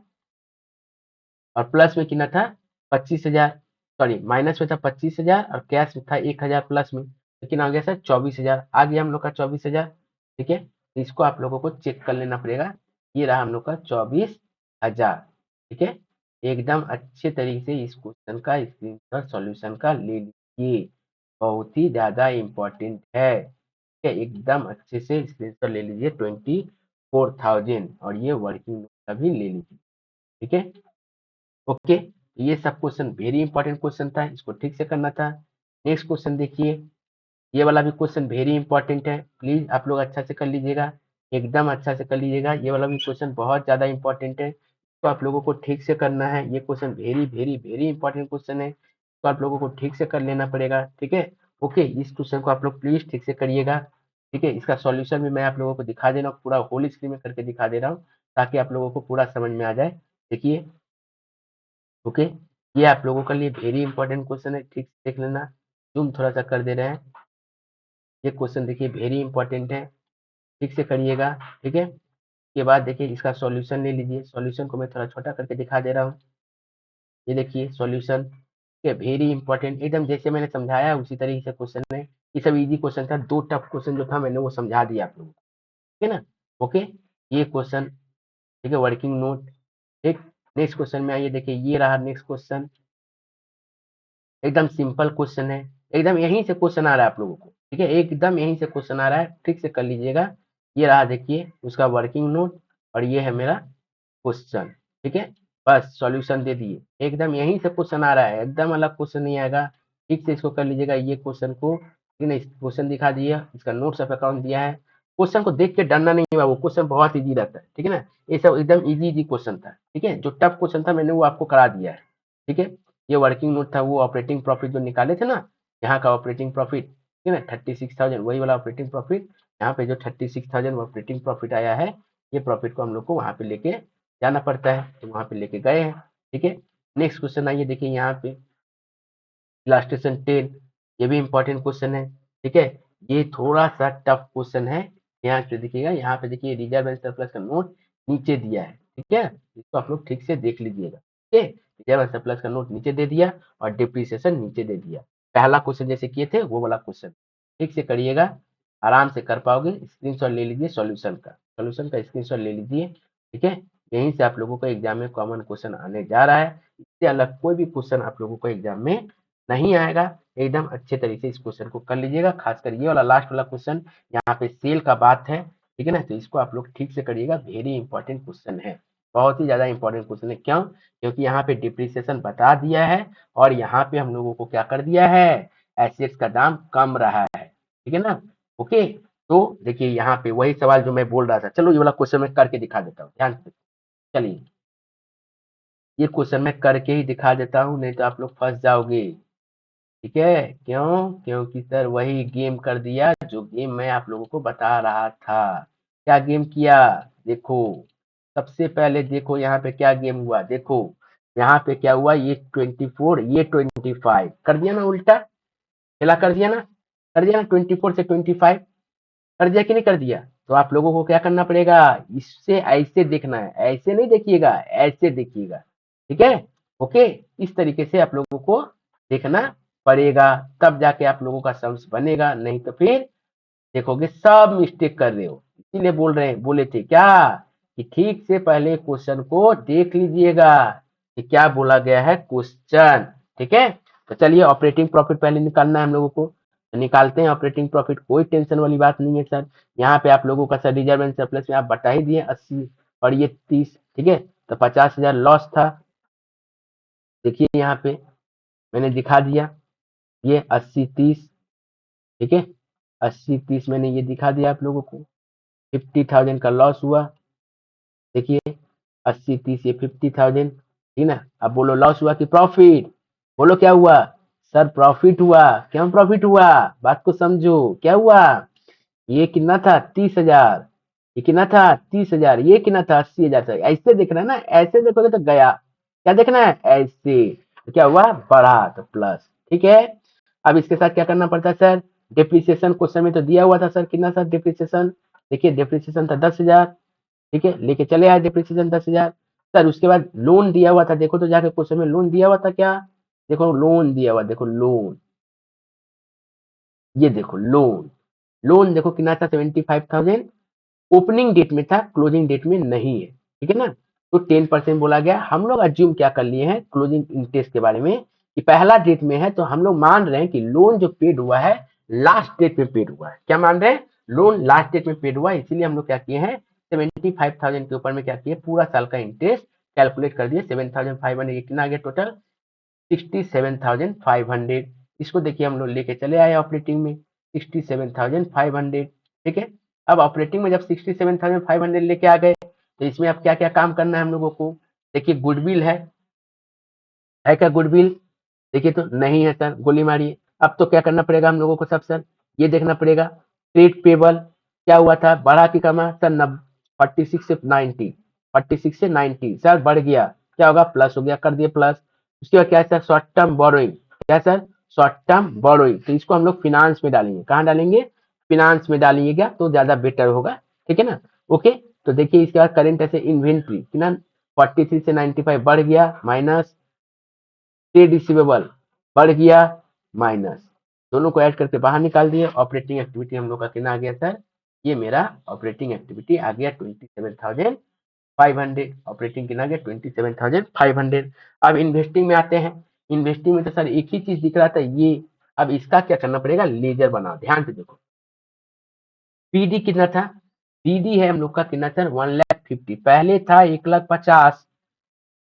और प्लस में कितना था 25,000, सॉरी माइनस में था 25,000 और कैश में था 1,000 प्लस में, तो कितना हो गया सर 24,000, आ गया हम लोग का 24,000, ठीक है। तो इसको आप लोगों को चेक कर लेना पड़ेगा, ये रहा हम लोग का 24,000, ठीक है। एकदम अच्छे तरीके से इस क्वेश्चन का स्क्रीनशॉट सॉल्यूशन का ले लीजिए, बहुत ही ज्यादा इंपॉर्टेंट है, ठीक है, एकदम अच्छे से स्क्रीनशॉट ले लीजिए 24,000 और ये वर्किंग का भी ले लीजिए, ठीक है, ओके। ये सब क्वेश्चन वेरी इंपॉर्टेंट क्वेश्चन था, इसको ठीक से करना था। नेक्स्ट क्वेश्चन देखिए, ये वाला भी क्वेश्चन वेरी इंपॉर्टेंट है, प्लीज आप लोग अच्छा से कर लीजिएगा, एकदम अच्छा से कर लीजिएगा, ये वाला भी क्वेश्चन बहुत ज्यादा इंपॉर्टेंट है, तो आप लोगों को ठीक से करना है, ये question very very very important question है, तो आप लोगों को ठीक से कर लेना पड़ेगा, ठीक है, ओके। इस क्वेश्चन को आप लोग प्लीज ठीक से करिएगा, ठीक है। इसका सॉल्यूशन भी मैं आप लोगों को दिखा दे रहा हूँ, पूरा होल स्क्रीन में करके दिखा दे रहा हूँ, ताकि आप लोगों को पूरा समझ में आ जाए, देखिए, ओके। ये आप लोगों के लिए वेरी इंपॉर्टेंट क्वेश्चन है, ठीक से देख लेना, जूम थोड़ा सा कर दे रहे हैं, ये क्वेश्चन देखिए वेरी इंपॉर्टेंट है, ठीक से करिएगा, ठीक है। के बाद देखिए इसका सॉल्यूशन ले लीजिए, सॉल्यूशन को मैं थोड़ा छोटा करके दिखा दे रहा हूँ, ये देखिए सॉल्यूशन, ये वेरी इंपॉर्टेंट, एकदम जैसे मैंने समझाया उसी तरीके से क्वेश्चन है, ये सब इजी क्वेश्चन था, दो टफ क्वेश्चन जो था मैंने वो समझा दिया आप लोगों को, ठीक है ना, ओके। ये क्वेश्चन, ठीक है, वर्किंग नोट, ठीक। नेक्स्ट क्वेश्चन में आइए, देखिए ये रहा नेक्स्ट क्वेश्चन, एकदम सिंपल क्वेश्चन है, एकदम यहीं से क्वेश्चन आ रहा है आप लोगों को, ठीक है, एकदम यहीं से क्वेश्चन आ रहा है, ठीक से कर लीजिएगा। ये रहा देखिए उसका वर्किंग नोट और ये है मेरा क्वेश्चन, ठीक है, बस सॉल्यूशन दे दिए, एकदम यहीं से क्वेश्चन आ रहा है, एकदम अलग क्वेश्चन नहीं आएगा, ठीक से इसको कर लीजिएगा, ये क्वेश्चन को, ठीक है, क्वेश्चन दिखा दिया, इसका नोट्स ऑफ अकाउंट दिया है, क्वेश्चन को देख के डरना नहीं हुआ, वो क्वेश्चन बहुत इजी रहता है, ठीक है ना, ये सब एकदम इजी इजी क्वेश्चन था, ठीक है, जो टफ क्वेश्चन था मैंने वो आपको करा दिया है, ठीक है। ये वर्किंग नोट था, वो ऑपरेटिंग प्रॉफिट जो निकाले थे ना, यहाँ का ऑपरेटिंग प्रॉफिट, ठीक है ना 36,000, वही वाला ऑपरेटिंग प्रॉफिट, यहाँ पे जो 36,000 ऑपरेटिंग प्रॉफिट आया है, ये प्रॉफिट को हम लोग को वहां पे लेके जाना पड़ता है, तो वहां पे लेके गए हैं, ठीक है। नेक्स्ट क्वेश्चन आइए, देखिए यहाँ पे इलास्ट्रेशन 10, ये भी इंपॉर्टेंट क्वेश्चन है, ठीक है, ये थोड़ा सा टफ क्वेश्चन है, यहाँ पे देखिएगा, यहाँ पे देखिए रिजर्व एंड सरप्लस का नोट नीचे दिया है, ठीक है, इसको आप लोग ठीक से देख लीजिएगा, ठीक है, रिजर्व एंड सरप्लस का नोट नीचे दे दिया और डिप्रिसिएशन नीचे दे दिया, पहला क्वेश्चन जैसे किए थे वो वाला क्वेश्चन, ठीक से करिएगा, आराम से कर पाओगे, स्क्रीनशॉट ले लीजिए सॉल्यूशन का स्क्रीनशॉट ले लीजिए, ठीक है, यहीं से आप लोगों को एग्जाम में कॉमन क्वेश्चन आने जा रहा है, इससे अलग कोई भी क्वेश्चन आप लोगों को एग्जाम में नहीं आएगा। एकदम अच्छे तरीके से इस क्वेश्चन को कर लीजिएगा, खासकर ये वाला लास्ट वाला क्वेश्चन, यहाँ पे सेल का बात है, ठीक है ना, तो इसको आप लोग ठीक से करिएगा, वेरी इंपॉर्टेंट क्वेश्चन है, बहुत ही ज्यादा इंपॉर्टेंट क्वेश्चन है। क्यों? क्योंकि यहाँ पे डिप्रिसिएशन बता दिया है और यहाँ पे हम लोगों को क्या कर दिया है, एसेट्स का दाम कम रहा है, ठीक है ना। ओके, तो देखिए यहाँ पे वही सवाल जो मैं बोल रहा था, चलो ये वाला क्वेश्चन मैं करके दिखा देता हूँ, ध्यान से चलिए, ये क्वेश्चन मैं करके ही दिखा देता हूँ, नहीं तो आप लोग फंस जाओगे, ठीक है। क्यों? क्योंकि सर वही गेम कर दिया जो गेम मैं आप लोगों को बता रहा था। क्या गेम किया? देखो, सबसे पहले देखो यहाँ पे क्या गेम हुआ, देखो यहाँ पे क्या हुआ, ये 24 ये 25 कर दिया ना, उल्टा खेला कर दिया ना, कर दिया ना, 24 से 25 कर दिया कि नहीं कर दिया। तो आप लोगों को क्या करना पड़ेगा, इससे ऐसे देखना है, ऐसे नहीं देखिएगा, ऐसे देखिएगा, ठीक है। ओके, इस तरीके से आप लोगों को देखना पड़ेगा, तब जाके आप लोगों का सम्स बनेगा, नहीं तो फिर देखोगे सब मिस्टेक कर रहे हो। इसीलिए बोल रहे हैं, बोले थे क्या कि ठीक से पहले क्वेश्चन को देख लीजिएगा कि क्या बोला गया है क्वेश्चन, ठीक है। तो चलिए ऑपरेटिंग प्रॉफिट पहले निकालना है हम लोगों को, तो निकालते हैं ऑपरेटिंग प्रॉफिट, कोई टेंशन वाली बात नहीं है सर। यहाँ पे आप लोगों का सर रिजर्व एंड सरप्लस में आप बता ही दिए 80 और ये 30, ठीक है, तो 50,000 लॉस था। देखिए यहाँ पे मैंने दिखा दिया, ये 80-30, ठीक है, 80-30 मैंने ये दिखा दिया आप लोगों को, 50,000 का लॉस हुआ। देखिए 80-30 ये 50,000, ठीक ना। अब बोलो लॉस हुआ कि प्रॉफिट, बोलो क्या हुआ सर, प्रॉफिट हुआ। क्यों प्रॉफिट हुआ, बात को समझो, क्या हुआ, ये कितना था 30,000, ये कितना था 30,000, ये कितना था 80,000। ऐसे देखना है ना, ऐसे देखोगे तो गया, क्या देखना है ऐसे, तो क्या हुआ बढ़ा तो प्लस, ठीक है। अब इसके साथ क्या करना पड़ता है सर, डिप्रिसिएशन क्वेश्चन में तो दिया हुआ था सर, कितना सर डिप्रिसिएशन, देखिए डिप्रिसिएशन था 10,000, ठीक है, लेके चले आए डिप्रिसिएशन 10,000। सर उसके बाद लोन दिया हुआ था, देखो तो जाके क्वेश्चन में लोन दिया हुआ था क्या, देखो लोन दिया हुआ, देखो लोन, ये देखो लोन, लोन देखो कितना था 75,000, ओपनिंग डेट में था, क्लोजिंग डेट में नहीं है, ठीक है ना। तो 10% बोला गया, हम लोग अज्यूम क्या कर लिए हैं क्लोजिंग इंटरेस्ट के बारे में कि पहला डेट में है, तो हम लोग मान रहे हैं कि लोन जो पेड हुआ है लास्ट डेट में पेड हुआ है, क्या मान रहे हैं, लोन लास्ट डेट में पेड हुआ है, इसीलिए हम लोग क्या किए हैं 75,000 के ऊपर में क्या किए, पूरा साल का इंटरेस्ट कैलकुलेट कर दिए, 7,500 कितना आ गया टोटल, 67,500। इसको देखिए हम लोग लेके चले आए ऑपरेटिंग में 67,500, ठीक है। अब ऑपरेटिंग में जब 67,500 लेके आ गए, तो इसमें अब क्या क्या काम करना है हम लोगों को, देखिए गुडविल है क्या गुडविल, देखिए तो नहीं है सर, गोली मारिए। अब तो क्या करना पड़ेगा हम लोगों को सब सर, ये देखना पड़ेगा ट्रेड पेबल क्या हुआ था, बढ़ा कि कमा सर, 46 से 90, 46 से 90 सर बढ़ गया, क्या होगा प्लस हो गया, कर दिए प्लस। उसके बाद क्या है सर, शॉर्ट टर्म बोरोइंग, क्या सर शॉर्ट टर्म बोरोइंग, तो इसको हम लोग फिनांस में डालेंगे, कहाँ डालेंगे, फिनांस में डालेंगे क्या, तो ज्यादा बेटर होगा, ठीक है ना। ओके, तो देखिए इसके बाद करेंट ऐसे इन्वेंट्री कितना 43 से 95 बढ़ गया, माइनस ट्रेड रिसीवेबल बढ़ गया, माइनस, दोनों को ऐड करके बाहर निकाल दिए, ऑपरेटिंग एक्टिविटी हम लोग का कितना आ गया सर, ये मेरा ऑपरेटिंग एक्टिविटी आ गया 27,500, ऑपरेटिंग कितना आ गया 27,500। अब इन्वेस्टिंग में आते हैं, इन्वेस्टिंग में तो सर एक ही चीज दिख रहा था ये, अब इसका क्या करना पड़ेगा, लेजर बनाओ, ध्यान से देखो, पीडी कितना था, पीडी है हम लोग का कितना सर 1,50,000, पहले था 1,50,000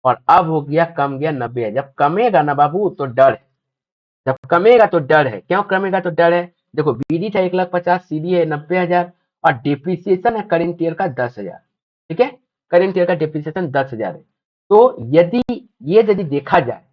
और अब हो गया कम गया 90,000, जब कमेगा ना बाबू तो डर है, जब कमेगा तो डर है, क्यों कमेगा तो डर है, देखो बीडी था 1,50,000, सीडी है 90,000 और डिप्रिसिएशन है करेंट ईयर का 10,000, ठीक है, करेंट ईयर का डिप्रिसिएशन 10,000 है। तो यदि ये यदि देखा जाए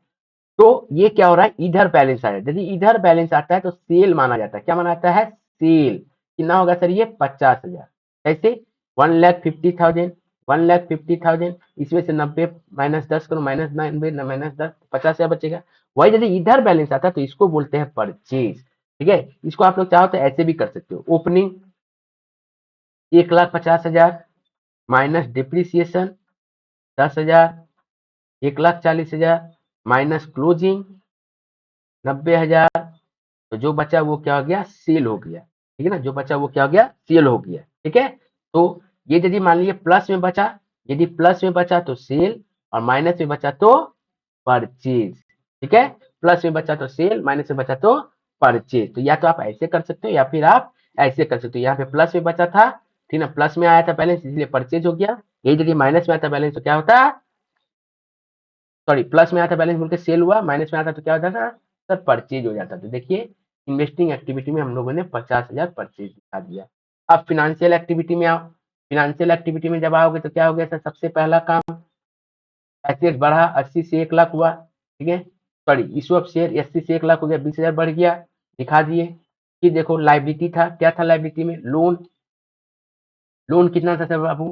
तो ये क्या हो रहा है, इधर बैलेंस आ रहा है, यदि इधर बैलेंस आता है तो सेल माना जाता है, क्या माना जाता है सेल, कितना होगा सर ये 50,000, कैसे 1,50,000, 1,50,000 इसमें से 90 माइनस 10 करो, माइनस 90 माइनस 10 50,000 बचेगा। वही यदि इधर बैलेंस आता है तो इसको बोलते हैं परचेज, ठीक है। इसको आप लोग चाहो तो ऐसे भी कर सकते हो, opening 1,50,000 minus depreciation 10,000, 1,40,000 minus closing 90,000, तो जो बचा वो क्या हो गया सेल हो गया, ठीक है ना, जो बचा वो क्या हो गया सेल हो गया, ठीक है। तो ये यदि मान लीजिए प्लस में बचा, यदि प्लस में बचा तो सेल और माइनस में बचा तो परचेज, ठीक है। प्लस में बचा तो सेल, माइनस में बचा तो परचेज। तो या तो आप ऐसे कर सकते हो या फिर आप ऐसे कर सकते हो। यहाँ पे प्लस में बचा था, ठीक ना, प्लस में आया था बैलेंस इसलिए परचेज हो गया। यही यदि माइनस में आता बैलेंस तो क्या होता, सॉरी प्लस में आया था बैलेंस बोलते सेल हुआ, माइनस में आता तो क्या होता था सर, परचेज हो जाता। तो देखिए इन्वेस्टिंग एक्टिविटी में हम लोगों ने 50,000 परचेज दिखा दिया। अब फिनेंशियल एक्टिविटी में आओ। फिनेंशियल एक्टिविटी में जब आओगे तो क्या हो गया सर, सबसे पहला काम एसेट बढ़ा 80 से 1 लाख हुआ, ठीक है। सॉरी इशू ऑफ शेयर 80 से 1 लाख हो गया, 20,000 बढ़ गया, दिखा दिए। फिर देखो लाइबिलिटी था, क्या था लाइबिलिटी में, लोन। लोन कितना था सर बाबू,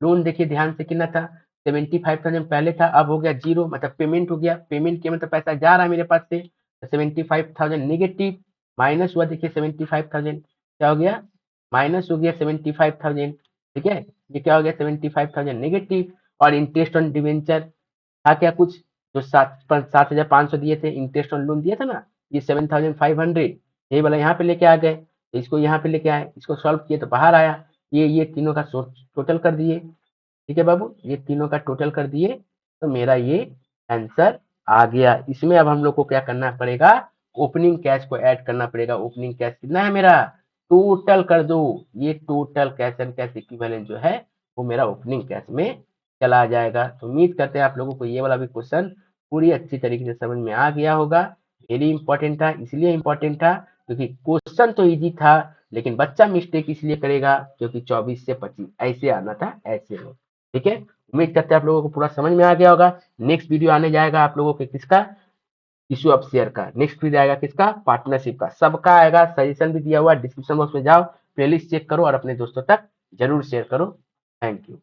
लोन देखिए ध्यान से कितना था, 75,000 पहले था, अब हो गया जीरो, मतलब पेमेंट हो गया। पेमेंट के मतलब पैसा जा रहा है मेरे पास से, 75,000 नेगेटिव, माइनस हुआ देखिए 75,000, क्या हो गया, माइनस हो गया 75,000, ठीक है। ये क्या हो गया 75,000 नेगेटिव। और इंटरेस्ट ऑन डिवेंचर था क्या कुछ, जो 7,500 दिए थे, इंटरेस्ट ऑन लोन दिया था ना, ये 7,500, यही वाला यहाँ पे लेके आ गए। तो इसको यहाँ पे लेके आए, इसको सॉल्व किए तो बाहर आया, ये तीनों का टोटल कर दिए, ठीक है बाबू, ये तीनों का टोटल कर दिए, तो मेरा ये आंसर आ गया। इसमें अब हम लोग को क्या करना पड़ेगा, ओपनिंग कैश को ऐड करना पड़ेगा। ओपनिंग कैश कितना है मेरा, टोटल कर दो, ये total cash and cash equivalent जो है वो मेरा ओपनिंग कैश में चला जाएगा। तो उम्मीद करते हैं आप लोगों को ये वाला भी क्वेश्चन पूरी अच्छी तरीके से समझ में आ गया होगा। वेरी इंपॉर्टेंट था, इसलिए इंपॉर्टेंट था क्योंकि क्वेश्चन तो इजी था, लेकिन बच्चा मिस्टेक इसलिए करेगा क्योंकि 24 से 25 ऐसे आना था, ऐसे हो, ठीक है। उम्मीद करते हैं आप लोगों को पूरा समझ में आ गया होगा। नेक्स्ट वीडियो आने जाएगा आप लोगों के किसका, इशू ऑफ शेयर का। नेक्स्ट वीडियो आएगा किसका, पार्टनरशिप का, सबका आएगा, सजेशन भी दिया हुआ है डिस्क्रिप्शन बॉक्स में, जाओ प्लेलिस्ट चेक करो और अपने दोस्तों तक जरूर शेयर करो। Thank you.